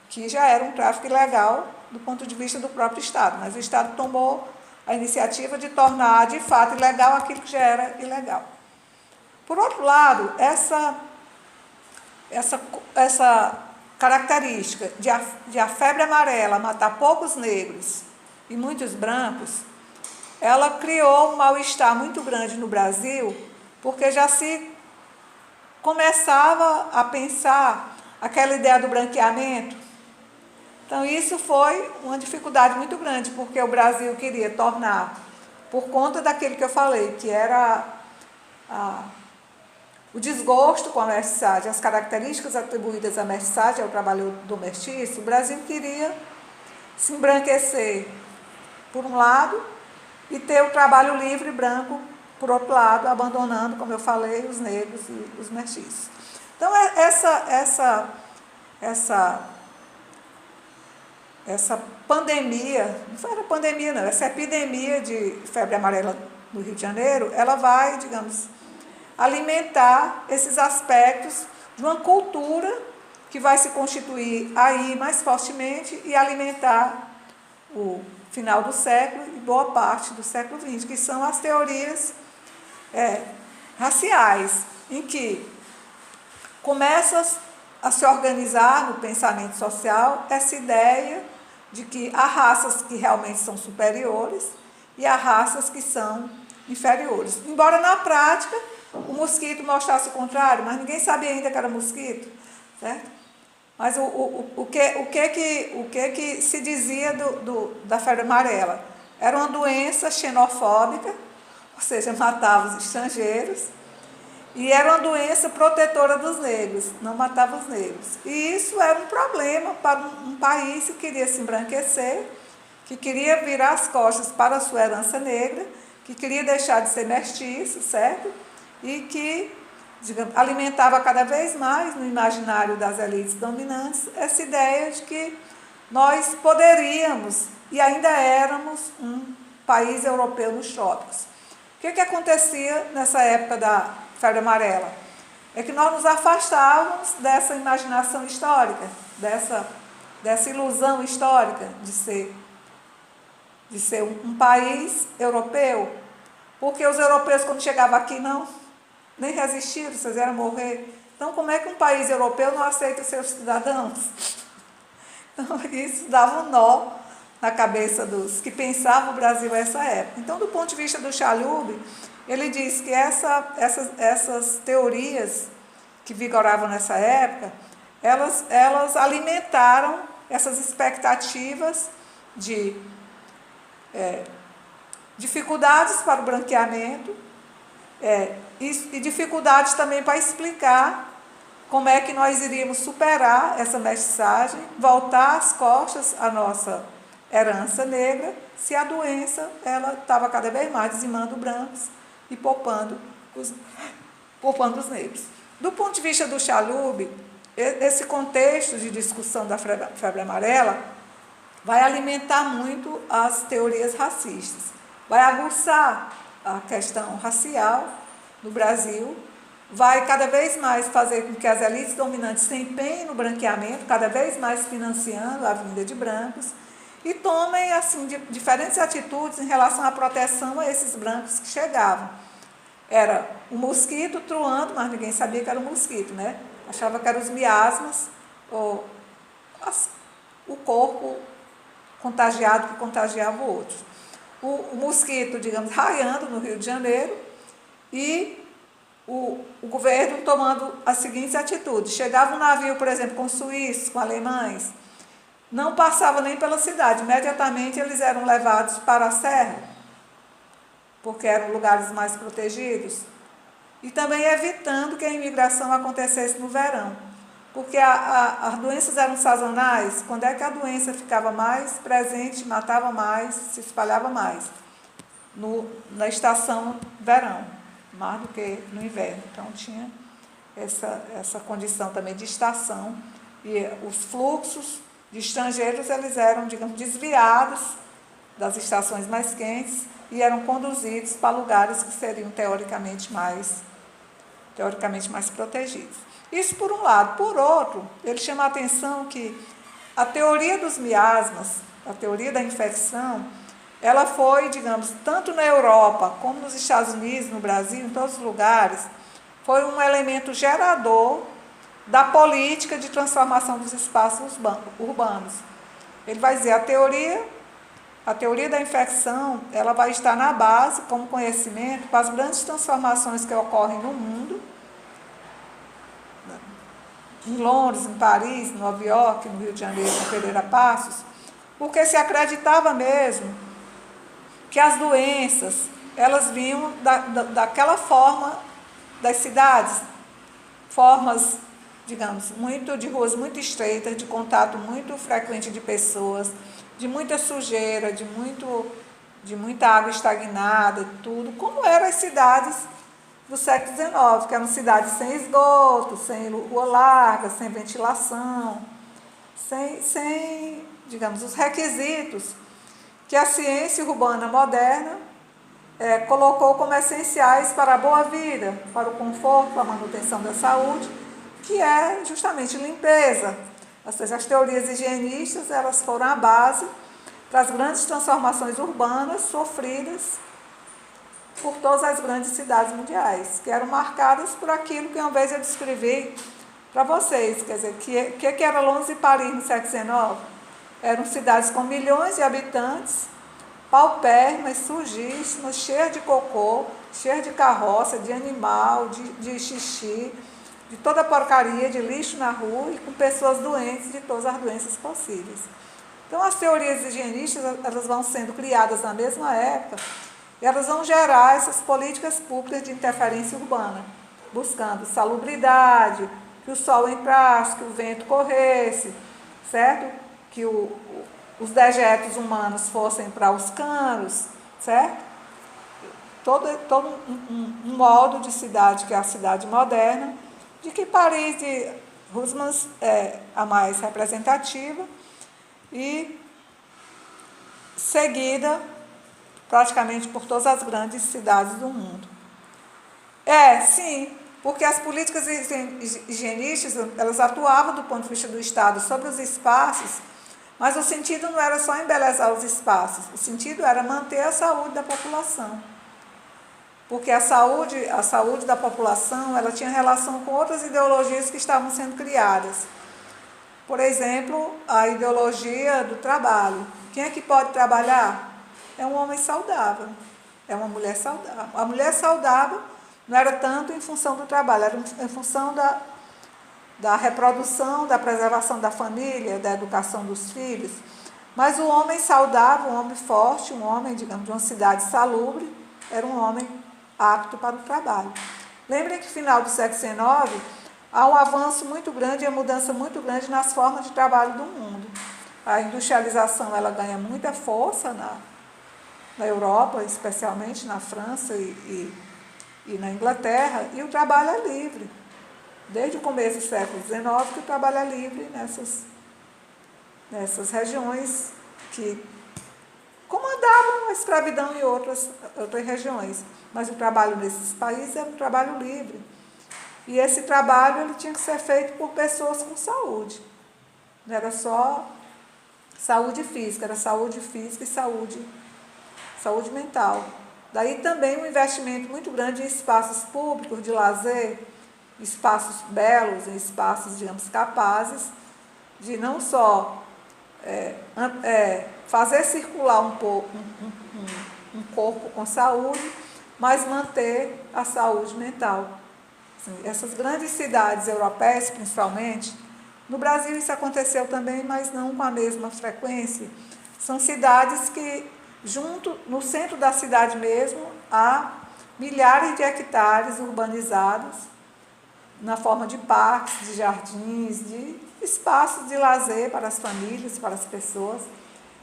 que já era um tráfico ilegal do ponto de vista do próprio Estado, mas o Estado tomou a iniciativa de tornar, de fato, ilegal aquilo que já era ilegal. Por outro lado, essa característica de a febre amarela matar poucos negros e muitos brancos, ela criou um mal-estar muito grande no Brasil, porque já se começava a pensar aquela ideia do branqueamento. Então, isso foi uma dificuldade muito grande, porque o Brasil queria tornar, por conta daquilo que eu falei, que era o desgosto com a mestiçagem, as características atribuídas à mestiçagem, ao trabalho do mestiço, o Brasil queria se embranquecer, por um lado, e ter o trabalho livre branco, por outro lado, abandonando, como eu falei, os negros e os mestiços. Então, essa pandemia, não foi uma pandemia não, essa epidemia de febre amarela no Rio de Janeiro, ela vai, digamos, alimentar esses aspectos de uma cultura que vai se constituir aí mais fortemente e alimentar o final do século e boa parte do século XX, que são as teorias raciais, em que começa a se organizar no pensamento social essa ideia de que há raças que realmente são superiores e há raças que são inferiores. Embora na prática o mosquito mostrasse o contrário, mas ninguém sabia ainda que era mosquito, certo? Mas o que se dizia da febre amarela? Era uma doença xenofóbica, ou seja, matava os estrangeiros, e era uma doença protetora dos negros, não matava os negros. E isso era um problema para um país que queria se embranquecer, que queria virar as costas para a sua herança negra, que queria deixar de ser mestiço, certo? E que, digamos, alimentava cada vez mais no imaginário das elites dominantes essa ideia de que nós poderíamos e ainda éramos um país europeu nos trópicos. O que acontecia nessa época da febre amarela? É que nós nos afastávamos dessa imaginação histórica, dessa ilusão histórica de ser um país europeu, porque os europeus, quando chegavam aqui, nem resistiram, vocês iam morrer. Então, como é que um país europeu não aceita os seus cidadãos? Então, isso dava um nó na cabeça dos que pensavam o Brasil nessa época. Então, do ponto de vista do Chalub, ele diz que essas teorias que vigoravam nessa época, elas alimentaram essas expectativas de dificuldades para o branqueamento e dificuldades também para explicar como é que nós iríamos superar essa mestiçagem, voltar as costas à nossa herança negra, se a doença ela estava cada vez mais dizimando brancos e poupando os negros. Do ponto de vista do Chalub, esse contexto de discussão da febre amarela vai alimentar muito as teorias racistas, vai aguçar a questão racial no Brasil, vai cada vez mais fazer com que as elites dominantes se empenhem no branqueamento, cada vez mais financiando a vinda de brancos, e tomem assim, diferentes atitudes em relação à proteção a esses brancos que chegavam. Era o mosquito truando, mas ninguém sabia que era um mosquito, né? Achava que eram os miasmas, ou o corpo contagiado que contagiava o outro. O mosquito, digamos, raiando no Rio de Janeiro, e o governo tomando as seguintes atitudes. Chegava um navio, por exemplo, com suíços, com alemães, não passava nem pela cidade, imediatamente eles eram levados para a serra, porque eram lugares mais protegidos, e também evitando que a imigração acontecesse no verão, porque as doenças eram sazonais. Quando é que a doença ficava mais presente, matava mais, se espalhava mais? Na estação verão, mais do que no inverno. Então tinha essa condição também de estação, e os fluxos de estrangeiros eles eram, digamos, desviados das estações mais quentes e eram conduzidos para lugares que seriam teoricamente mais protegidos. Isso por um lado. Por outro, ele chama a atenção que a teoria dos miasmas, a teoria da infecção, ela foi, digamos, tanto na Europa como nos Estados Unidos, no Brasil, em todos os lugares, foi um elemento gerador da política de transformação dos espaços urbanos. Ele vai dizer, a teoria da infecção, ela vai estar na base, como conhecimento, para as grandes transformações que ocorrem no mundo, em Londres, em Paris, em Nova York, no Rio de Janeiro, em Pereira Passos, porque se acreditava mesmo que as doenças, elas vinham daquela forma das cidades, formas, digamos, de ruas muito estreitas, de contato muito frequente de pessoas, de muita sujeira, de muita água estagnada, tudo, como eram as cidades do século XIX, que eram cidades sem esgoto, sem rua larga, sem ventilação, sem, digamos, os requisitos que a ciência urbana moderna colocou como essenciais para a boa vida, para o conforto, para a manutenção da saúde, que é justamente limpeza. Ou seja, as teorias higienistas, elas foram a base para as grandes transformações urbanas sofridas por todas as grandes cidades mundiais, que eram marcadas por aquilo que uma vez eu descrevi para vocês. Quer dizer, que era Londres e Paris no século XIX? Eram cidades com milhões de habitantes, paupérrimas, sujíssimas, cheias de cocô, cheias de carroça, de animal, de xixi, de toda porcaria, de lixo na rua e com pessoas doentes de todas as doenças possíveis. Então, as teorias higienistas, elas vão sendo criadas na mesma época e elas vão gerar essas políticas públicas de interferência urbana, buscando salubridade, que o sol entrasse, que o vento corresse, certo? Que os dejetos humanos fossem para os canos, certo? Todo um modo de cidade, que é a cidade moderna, de que Paris de Husmans é a mais representativa e seguida praticamente por todas as grandes cidades do mundo. Sim, porque as políticas higienistas, elas atuavam do ponto de vista do Estado sobre os espaços, mas o sentido não era só embelezar os espaços, o sentido era manter a saúde da população. Porque a saúde da população, ela tinha relação com outras ideologias que estavam sendo criadas. Por exemplo, a ideologia do trabalho. Quem é que pode trabalhar? É um homem saudável, é uma mulher saudável. A mulher saudável não era tanto em função do trabalho, era em função da reprodução, da preservação da família, da educação dos filhos. Mas o homem saudável, um homem forte, um homem, digamos, de uma cidade salubre, era um homem apto para o trabalho. Lembrem que no final do século XIX, há um avanço muito grande e uma mudança muito grande nas formas de trabalho do mundo. A industrialização, ela ganha muita força na Europa, especialmente na França e na Inglaterra, e o trabalho é livre. Desde o começo do século XIX, que o trabalho é livre nessas regiões que comandavam a escravidão em outras regiões. Mas o trabalho nesses países era um trabalho livre. E esse trabalho ele tinha que ser feito por pessoas com saúde. Não era só saúde física, era saúde física e saúde mental. Daí também um investimento muito grande em espaços públicos de lazer, espaços belos, em espaços, digamos, capazes de não só fazer circular um corpo com saúde, mas manter a saúde mental. Assim, essas grandes cidades europeias, principalmente, no Brasil isso aconteceu também, mas não com a mesma frequência. São cidades que, no centro da cidade mesmo, há milhares de hectares urbanizados, na forma de parques, de jardins, de espaços de lazer para as famílias, para as pessoas,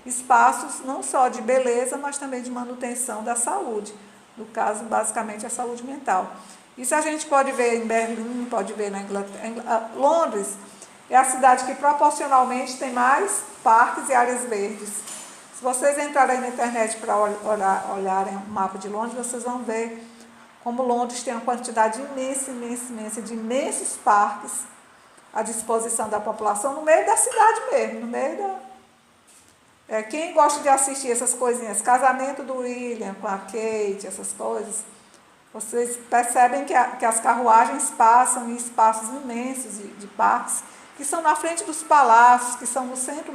espaços não só de beleza, mas também de manutenção da saúde, no caso, basicamente, a saúde mental. Isso a gente pode ver em Berlim, pode ver na Inglaterra. Londres é a cidade que proporcionalmente tem mais parques e áreas verdes. Se vocês entrarem na internet para olharem o mapa de Londres, vocês vão ver como Londres tem uma quantidade imensa de imensos parques à disposição da população, no meio da cidade mesmo, no meio da... quem gosta de assistir essas coisinhas, casamento do William com a Kate, essas coisas, vocês percebem que as carruagens passam em espaços imensos de parques, que são na frente dos palácios, que são no centro.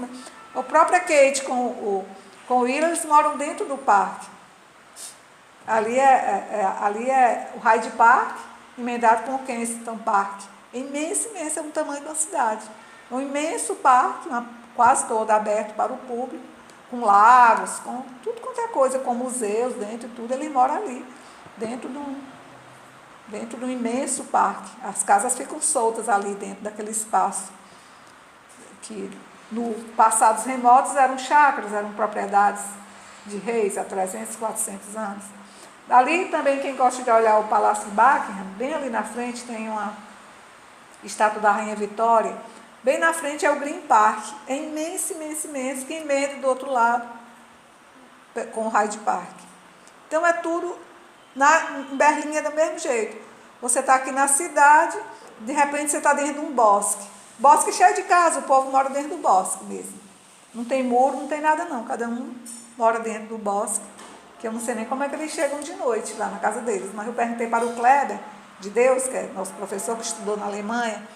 A própria Kate com o William, eles moram dentro do parque. Ali é o Hyde Park, emendado com o Kensington Park. É imenso, é o tamanho de uma cidade. É um imenso parque, quase todo aberto para o público, com lagos, com tudo quanto é coisa, com museus dentro e tudo. Ele mora ali, dentro de um imenso parque. As casas ficam soltas ali dentro daquele espaço, que no passados remotos eram chácaras, eram propriedades de reis há 300, 400 anos. Ali também, quem gosta de olhar o Palácio de Buckingham, bem ali na frente tem uma estátua da Rainha Vitória. Bem na frente é o Green Park. É imenso, imenso, imenso, que emenda do outro lado com o Hyde Park. Então é tudo, em Berlim é do mesmo jeito. Você está aqui na cidade, de repente você está dentro de um bosque. Bosque cheio de casa, o povo mora dentro do bosque mesmo. Não tem muro, não tem nada não, cada um mora dentro do bosque, que eu não sei nem como é que eles chegam de noite lá na casa deles. Mas eu perguntei para o Kleber, de Deus, que é nosso professor que estudou na Alemanha,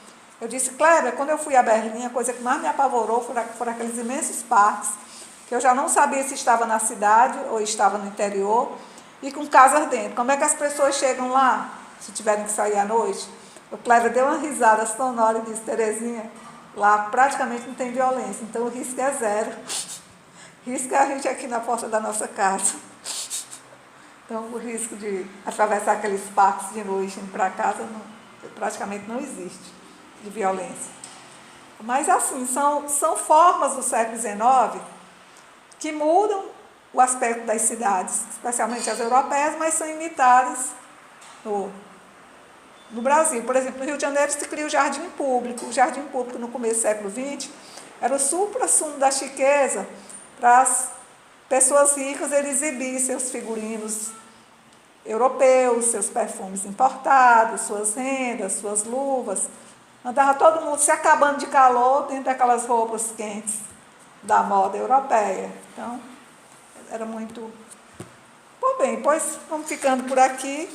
eu disse, Kleber, quando eu fui a Berlim, a coisa que mais me apavorou foram aqueles imensos parques, que eu já não sabia se estava na cidade ou estava no interior, e com casas dentro. Como é que as pessoas chegam lá, se tiverem que sair à noite? O Kleber deu uma risada sonora e disse, Terezinha, lá praticamente não tem violência, então o risco é zero. Risco é a gente aqui na porta da nossa casa. Então o risco de atravessar aqueles parques de noite indo para casa praticamente não existe, de violência. Mas assim, são formas do século XIX que mudam o aspecto das cidades, especialmente as europeias, mas são imitadas no Brasil. Por exemplo, no Rio de Janeiro se cria o jardim público. O jardim público no começo do século XX era o supra-sumo da chiqueza para as pessoas ricas eles exibirem seus figurinos europeus, seus perfumes importados, suas rendas, suas luvas. Andava todo mundo se acabando de calor dentro daquelas roupas quentes da moda europeia. Então, era muito... Bom, bem, pois vamos ficando por aqui.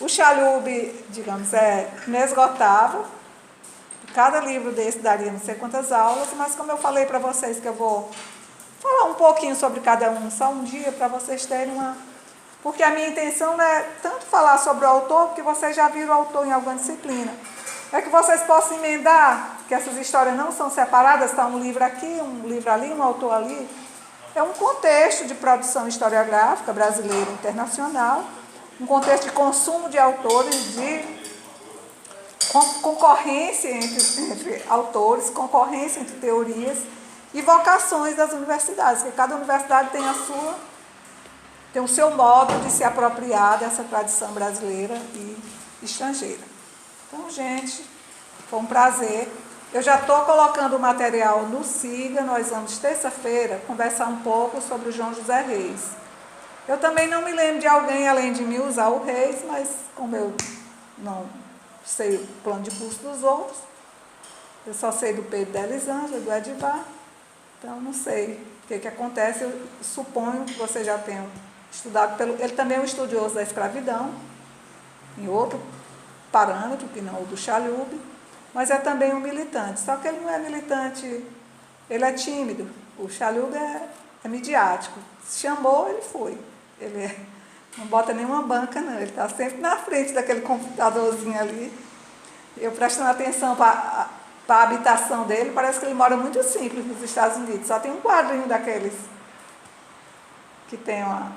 O Chalhoub, digamos, é inesgotável. Cada livro desse daria não sei quantas aulas, mas como eu falei para vocês que eu vou falar um pouquinho sobre cada um, só um dia, para vocês terem uma... Porque a minha intenção não é tanto falar sobre o autor, porque vocês já viram o autor em alguma disciplina. É que vocês possam emendar, que essas histórias não são separadas, está um livro aqui, um livro ali, um autor ali. É um contexto de produção historiográfica brasileira e internacional, um contexto de consumo de autores, de concorrência entre autores, concorrência entre teorias e vocações das universidades, porque cada universidade tem o seu modo de se apropriar dessa tradição brasileira e estrangeira. Então, gente, foi um prazer. Eu já estou colocando o material no Siga, nós vamos terça-feira conversar um pouco sobre o João José Reis. Eu também não me lembro de alguém, além de mim, usar o Reis, mas como eu não sei o plano de curso dos outros, eu só sei do Pedro da Elisângela, do Edivar, então não sei o que acontece. Eu suponho que vocês já tenham estudado ele também é um estudioso da escravidão, em outro parâmetro, que não o do Chalhoub, mas é também um militante, só que ele não é militante, ele é tímido. O Chalhoub é midiático, se chamou, ele foi, não bota nenhuma banca não, ele está sempre na frente daquele computadorzinho ali. Eu prestando atenção para a habitação dele, parece que ele mora muito simples nos Estados Unidos, só tem um quadrinho daqueles que tem uma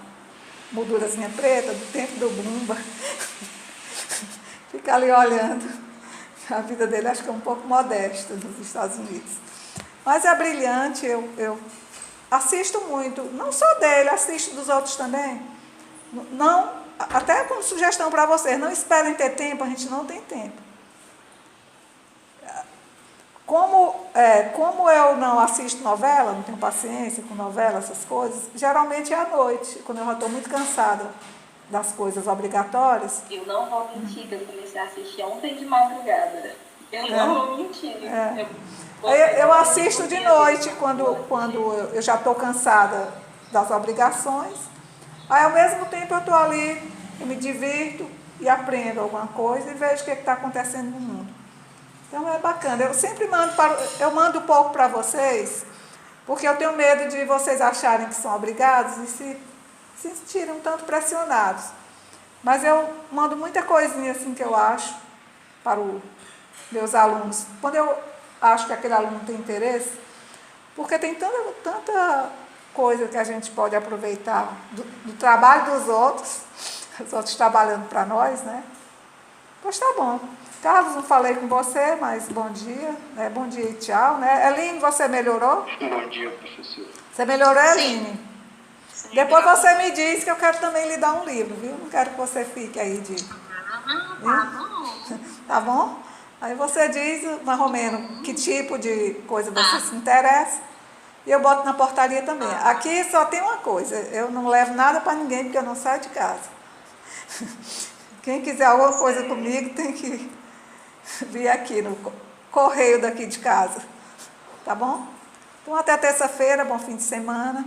moldurazinha preta, do tempo do Bumba. Fica ali olhando. A vida dele acho que é um pouco modesta nos Estados Unidos. Mas é brilhante, eu assisto muito, não só dele, assisto dos outros também. Não, até como sugestão para vocês, não esperem ter tempo, a gente não tem tempo. Como eu não assisto novela, não tenho paciência com novela, essas coisas, geralmente é à noite, quando eu já estou muito cansada das coisas obrigatórias. Eu não vou mentir, eu comecei a assistir ontem de madrugada. Eu não vou mentir. Eu assisto de noite, quando eu já estou cansada das obrigações. Aí, ao mesmo tempo, eu estou ali, eu me divirto e aprendo alguma coisa e vejo o que está acontecendo no mundo. Então, é bacana. Eu sempre mando um pouco para vocês, porque eu tenho medo de vocês acharem que são obrigados e se sentirem um tanto pressionados. Mas eu mando muita coisinha assim que eu acho para os meus alunos. Quando eu acho que aquele aluno tem interesse, porque tem tanta coisa que a gente pode aproveitar do trabalho dos outros, os outros trabalhando para nós, né? Pois tá bom. Carlos, não falei com você, mas bom dia, né? Bom dia e tchau, né? Eline, você melhorou? Bom dia, professor. Você melhorou, Eline? Depois você me diz que eu quero também lhe dar um livro, viu? Não quero que você fique aí de... Tá bom. Tá bom? Aí você diz, mais ou menos, que tipo de coisa você se interessa. E eu boto na portaria também. Aqui só tem uma coisa, eu não levo nada para ninguém, porque eu não saio de casa. Quem quiser alguma coisa comigo tem que vir aqui no correio daqui de casa. Tá bom? Então até terça-feira, bom fim de semana.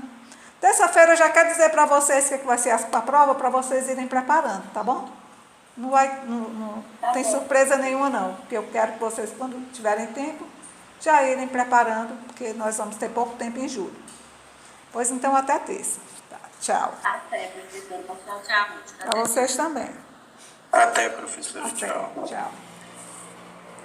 Terça-feira eu já quero dizer para vocês o que vai ser a prova, para vocês irem preparando, tá bom? Não tem surpresa nenhuma não, porque eu quero que vocês, quando tiverem tempo, já irem preparando, porque nós vamos ter pouco tempo em julho. Pois então, até terça. Tá, tchau. Até, professora. Tchau. Para vocês também. Até, professor. Até. Tchau. Tchau.